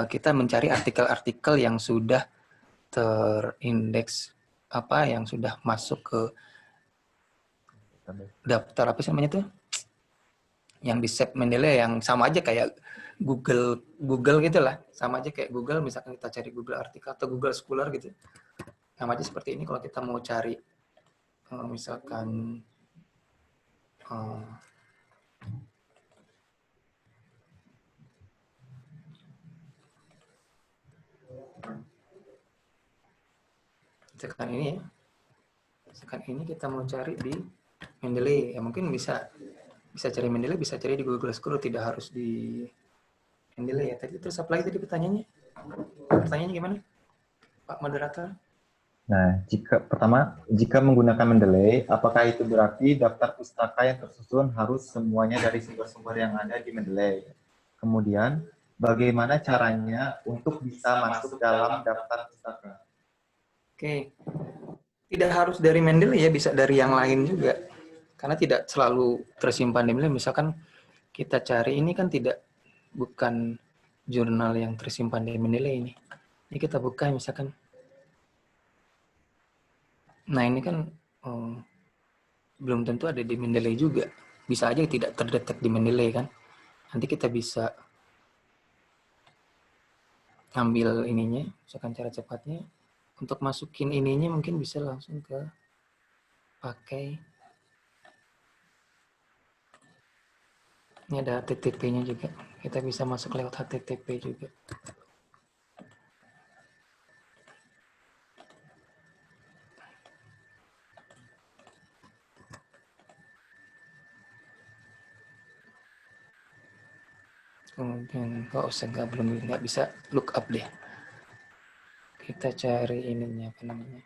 kita mencari artikel-artikel yang sudah terindeks, yang sudah masuk ke daftar apa sih namanya tuh, yang di save Mendeley, yang sama aja kayak Google gitulah, sama aja kayak Google. Misalkan kita cari Google artikel atau Google Scholar gitu, sama aja seperti ini. Kalau kita mau cari misalkan misalkan ini ya, misalkan ini kita mau cari di Mendeley, ya mungkin bisa cari Mendeley, bisa cari di Google Scholar, tidak harus di Mendeley ya. Tadi terus apa lagi tadi pertanyaannya? Pertanyaannya gimana, Pak Moderator? Nah, jika menggunakan Mendeley, apakah itu berarti daftar pustaka yang tersusun harus semuanya dari sumber-sumber yang ada di Mendeley? Kemudian, bagaimana caranya untuk bisa masuk dalam daftar pustaka? Oke, tidak harus dari Mendeley ya, bisa dari yang lain juga. Karena tidak selalu tersimpan di Mendeley. Misalkan kita cari ini kan bukan jurnal yang tersimpan di Mendeley ini. Ini kita buka misalkan. Nah, ini kan belum tentu ada di Mendeley juga. Bisa aja tidak terdetek di Mendeley kan. Nanti kita bisa ngambil ininya, misalkan cara cepatnya, untuk masukin ininya mungkin bisa langsung ke pakai, ini ada HTTP-nya juga, kita bisa masuk lewat HTTP juga. Kemudian belum, nggak bisa look up deh. Kita cari ininya apa namanya?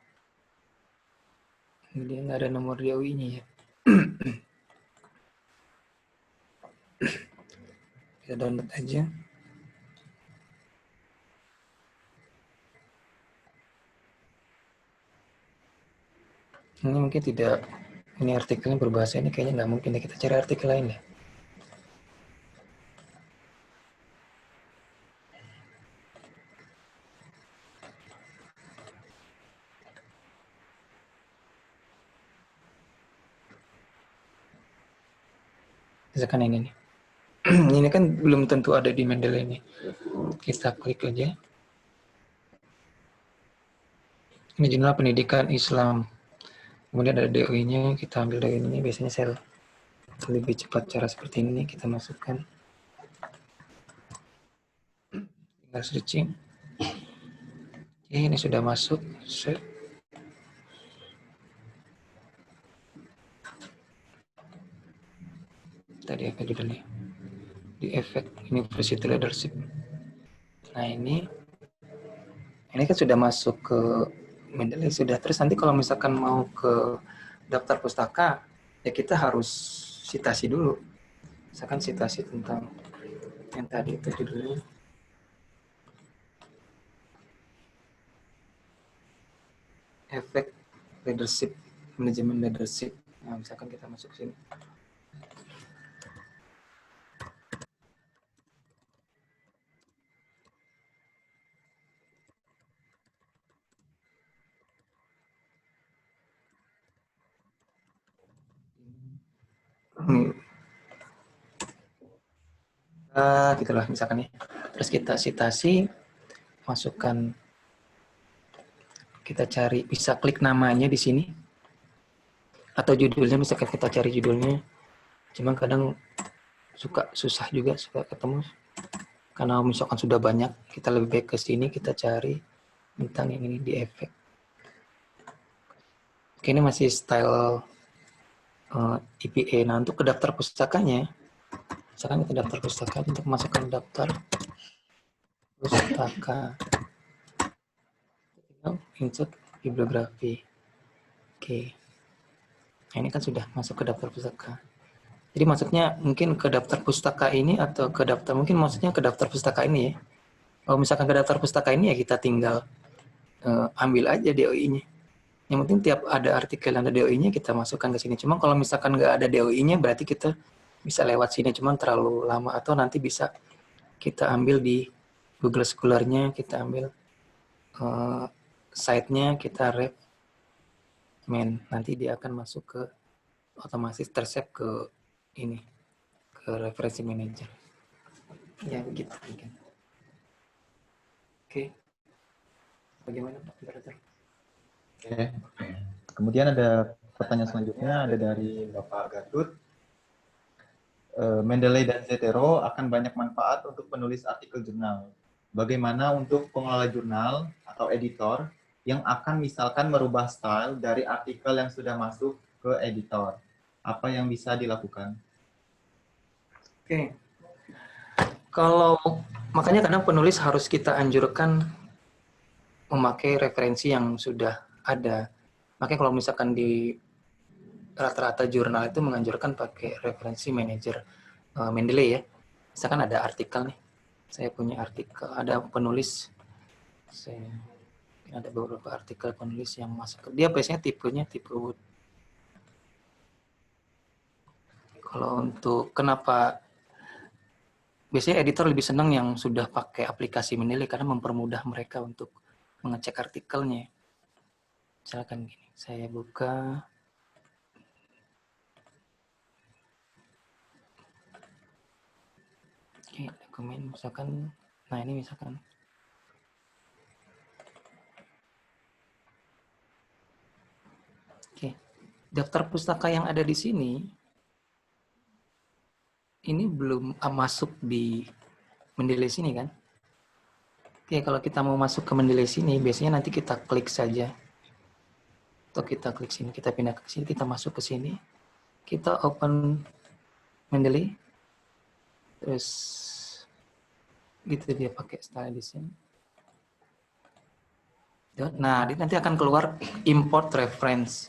Dia nggak ada nomor DOI-nya ya. Kita download aja. Ini mungkin tidak, ini artikelnya berbahasa ini kayaknya nggak mungkin deh. Kita cari artikel lain deh. Misalkan ini nih. Ini kan belum tentu ada di Mendeley ini. Kita klik aja. Ini jurnal pendidikan Islam. Kemudian ada DOI-nya, kita ambil DOI-nya. Biasanya saya lebih cepat cara seperti ini. Kita masukkan. Tinggal searching. Oke, ini sudah masuk. Set. Tadi apa judulnya? The Effect University Leadership. Nah ini kan sudah masuk ke Mendeley sudah. Terus nanti kalau misalkan mau ke daftar pustaka, ya kita harus citasi dulu. Misalkan citasi tentang yang tadi itu judulnya efek leadership, manajemen leadership. Nah, misalkan kita masuk sini. Gitulah misalkan ya. Terus kita citasi, masukkan, kita cari, bisa klik namanya di sini atau judulnya, misalkan kita cari judulnya. Cuman kadang suka susah juga, suka ketemu karena misalkan sudah banyak. Kita lebih baik ke sini, kita cari tentang yang ini di efek. Oke, ini masih style IPA. Nah, untuk ke daftar pustakanya, misalkan kita daftar pustaka, untuk masukkan daftar pustaka, insert bibliografi. Oke, nah, ini kan sudah masuk ke daftar pustaka. Jadi maksudnya mungkin ke daftar pustaka ini atau ke daftar, mungkin maksudnya ke daftar pustaka ini ya. Kalau misalkan ke daftar pustaka ini ya kita tinggal ambil aja DOI-nya. Yang penting tiap ada artikel yang ada DOI-nya kita masukkan ke sini. Cuma kalau misalkan nggak ada DOI-nya berarti kita bisa lewat sini, cuman terlalu lama. Atau nanti bisa kita ambil di Google Scholar-nya, kita ambil site-nya, kita ref nanti dia akan masuk ke otomatis tersave ke ini, ke referensi manager. Ya begitu mungkin. Oke. Bagaimana Pak Moderator? Oke. Kemudian ada pertanyaan selanjutnya, ada dari Bapak Gatut. Mendeley dan Zetero akan banyak manfaat untuk penulis artikel jurnal. Bagaimana untuk pengelola jurnal atau editor yang akan misalkan merubah style dari artikel yang sudah masuk ke editor? Apa yang bisa dilakukan? Oke. Kalau makanya kadang penulis harus kita anjurkan memakai referensi yang sudah ada. Makanya kalau misalkan di rata-rata jurnal itu menganjurkan pakai referensi manager Mendeley ya. Misalkan ada artikel nih, saya punya artikel, ada penulis, saya ada beberapa artikel penulis yang masuk. Dia biasanya tipenya tipe Wood. Kalau untuk kenapa biasanya editor lebih senang yang sudah pakai aplikasi Mendeley karena mempermudah mereka untuk mengecek artikelnya. Misalkan gini, saya buka. Oke, dokumen misalkan, nah ini misalkan daftar pustaka yang ada di sini ini belum masuk di Mendeley sini kan? Oke, kalau kita mau masuk ke Mendeley sini, biasanya nanti kita klik saja. Atau kita klik sini, kita pindah ke sini, kita masuk ke sini. Kita open Mendeley. Terus gitu dia pakai style di sini. Nah, nanti akan keluar import reference.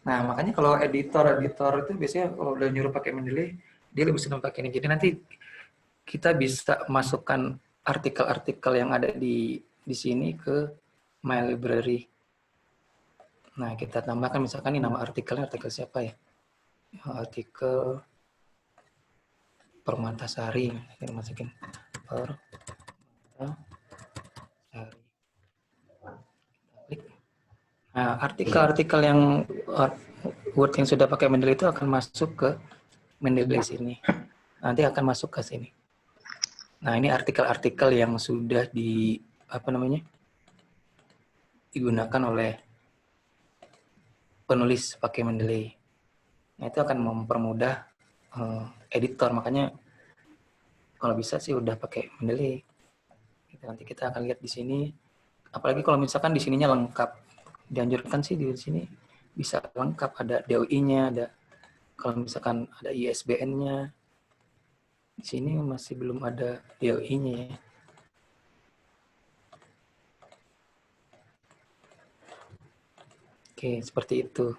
Nah, makanya kalau editor itu biasanya kalau udah nyuruh pakai Mendeley, dia lebih senang pakai ini. Jadi nanti kita bisa masukkan artikel-artikel yang ada di sini ke My Library. Nah, kita tambahkan misalkan ini nama artikelnya artikel siapa ya? Artikel Permatasari. Kita masukin Permatasari. Klik. Nah, artikel-artikel yang Word yang sudah pakai Mendeley itu akan masuk ke Mendeley sini. Nanti akan masuk ke sini. Nah, ini artikel-artikel yang sudah digunakan oleh penulis pakai Mendeley. Nah, itu akan mempermudah editor. Makanya kalau bisa sih udah pakai Mendeley. Nanti kita akan lihat di sini. Apalagi kalau misalkan di sininya lengkap. Dianjurkan sih di sini bisa lengkap. Ada DOI-nya, ada kalau misalkan ada ISBN-nya. Di sini masih belum ada DOI-nya ya. Oke, seperti itu.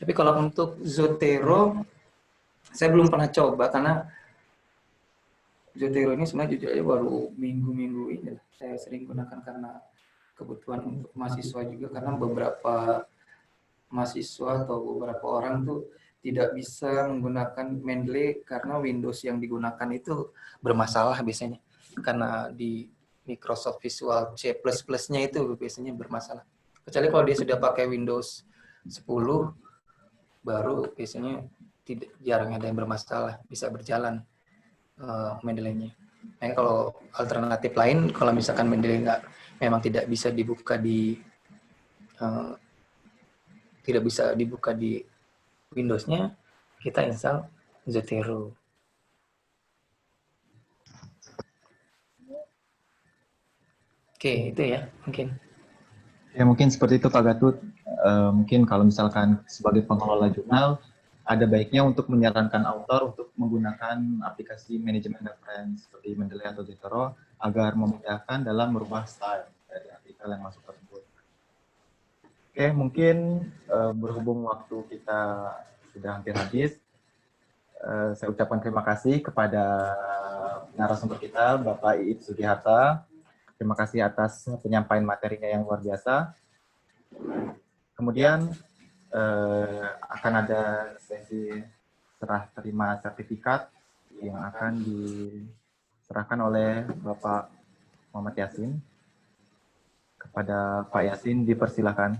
Tapi kalau untuk Zotero, saya belum pernah coba karena Zotero ini sebenarnya jujur aja baru minggu-minggu ini saya sering gunakan karena kebutuhan untuk mahasiswa juga, karena beberapa mahasiswa atau beberapa orang tuh tidak bisa menggunakan Mendeley karena Windows yang digunakan itu bermasalah biasanya. Karena di Microsoft Visual C++-nya itu biasanya bermasalah. Kecuali kalau dia sudah pakai Windows 10, baru biasanya jarang ada yang bermasalah, bisa berjalan Mendeley-nya. Nah, kalau alternatif lain, kalau misalkan Mendeley memang tidak bisa dibuka di Windows-nya, kita install Zotero. Oke, itu ya mungkin. Ya mungkin seperti itu Pak Gatut. Mungkin kalau misalkan sebagai pengelola jurnal, ada baiknya untuk menyarankan author untuk menggunakan aplikasi manajemen reference seperti Mendeley atau Zotero agar memudahkan dalam merubah style dari artikel yang masuk tersebut. Oke, mungkin berhubung waktu kita sudah hampir habis, saya ucapkan terima kasih kepada narasumber kita, Bapak Iit Sugiharta. Terima kasih atas penyampaian materinya yang luar biasa. Kemudian akan ada sesi serah terima sertifikat yang akan diserahkan oleh Bapak Muhammad Yasin. Kepada Pak Yasin dipersilakan.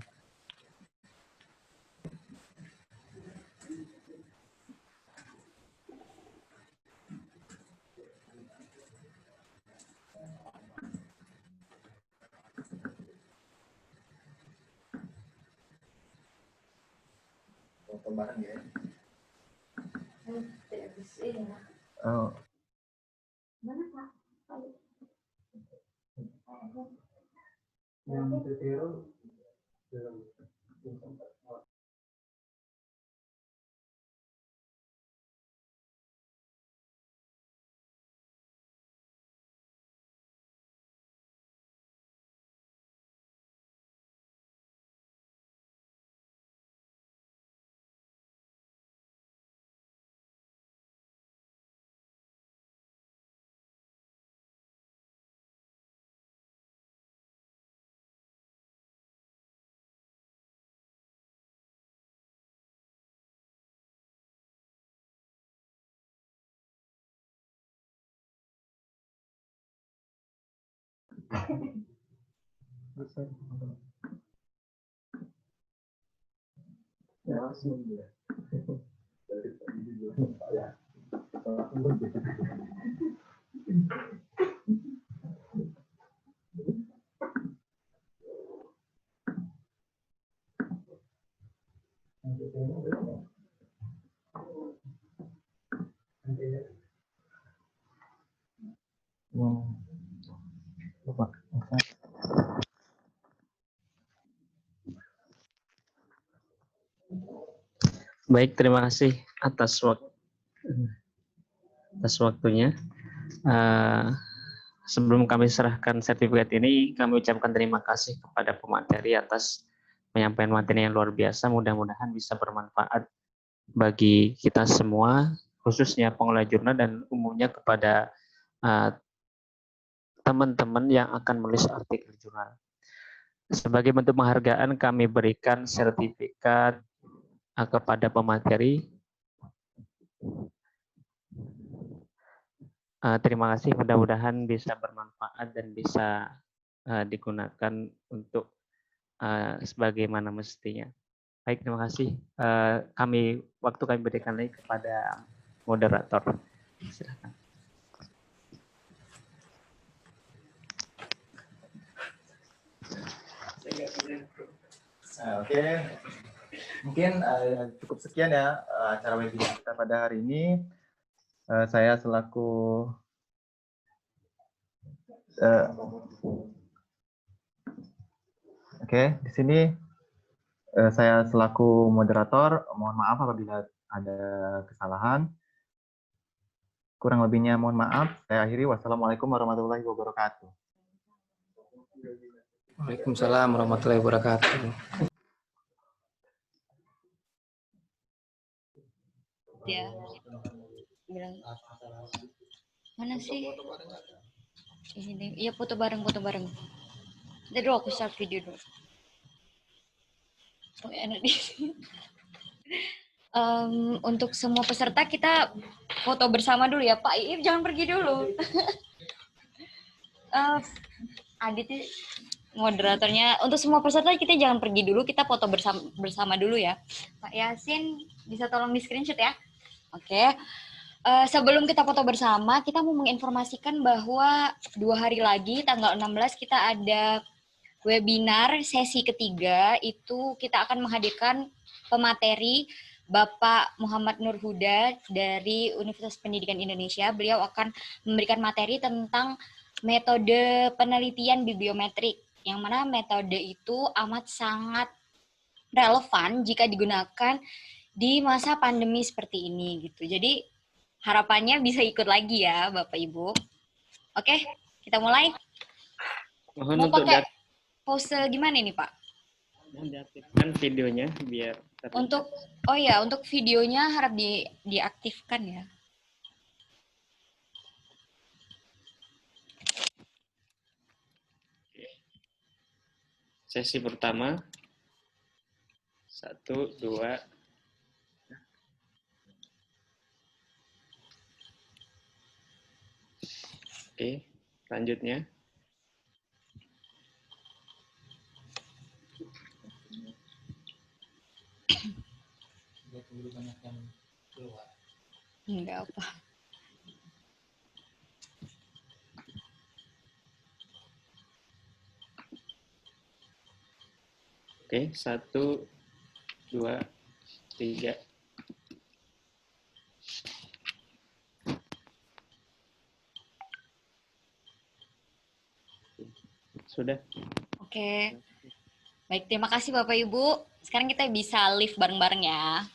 Bareng ya. Oh. Mana Pak? Yang Zotero Baik, terima kasih atas waktunya. Sebelum kami serahkan sertifikat ini, kami ucapkan terima kasih kepada pemateri atas penyampaian materi yang luar biasa. Mudah-mudahan bisa bermanfaat bagi kita semua, khususnya pengelola jurnal dan umumnya kepada teman-teman yang akan menulis artikel jurnal. Sebagai bentuk penghargaan, kami berikan sertifikat kepada pemateri. Terima kasih, mudah-mudahan bisa bermanfaat dan bisa digunakan untuk sebagaimana mestinya. Baik, terima kasih. Waktu kami berikan lagi kepada moderator. Silakan. Oke, mungkin cukup sekian ya acara webinar kita pada hari ini. Saya selaku di sini saya selaku moderator, mohon maaf apabila ada kesalahan. Kurang lebihnya mohon maaf. Saya akhiri. Wassalamualaikum warahmatullahi wabarakatuh. Waalaikumsalam warahmatullahi wabarakatuh. Ya, bilang mana sih? Ini, iya foto bareng. Jadi dulu aku share video dulu. Oh, enak di sini. Untuk semua peserta kita foto bersama dulu ya Pak Iip, jangan pergi dulu. Adit moderatornya, untuk semua peserta kita jangan pergi dulu, kita foto bersama dulu ya. Pak Yasin bisa tolong di screenshot ya. Oke. Sebelum kita foto bersama, kita mau menginformasikan bahwa 2 hari lagi, tanggal 16, kita ada webinar sesi ketiga. Itu kita akan menghadirkan pemateri Bapak Muhammad Nur Huda dari Universitas Pendidikan Indonesia. Beliau akan memberikan materi tentang metode penelitian bibliometrik, yang mana metode itu amat sangat relevan jika digunakan di masa pandemi seperti ini gitu. Jadi harapannya bisa ikut lagi ya Bapak Ibu. Oke, kita mulai. Mau pakai pose gimana nih Pak? Diaktifkan videonya biar untuk videonya harap diaktifkan ya. Sesi pertama 1, 2. Oke, selanjutnya. Enggak apa. Oke, 1, 2, 3. Sudah. Oke. Baik, terima kasih Bapak Ibu. Sekarang kita bisa live bareng-bareng ya.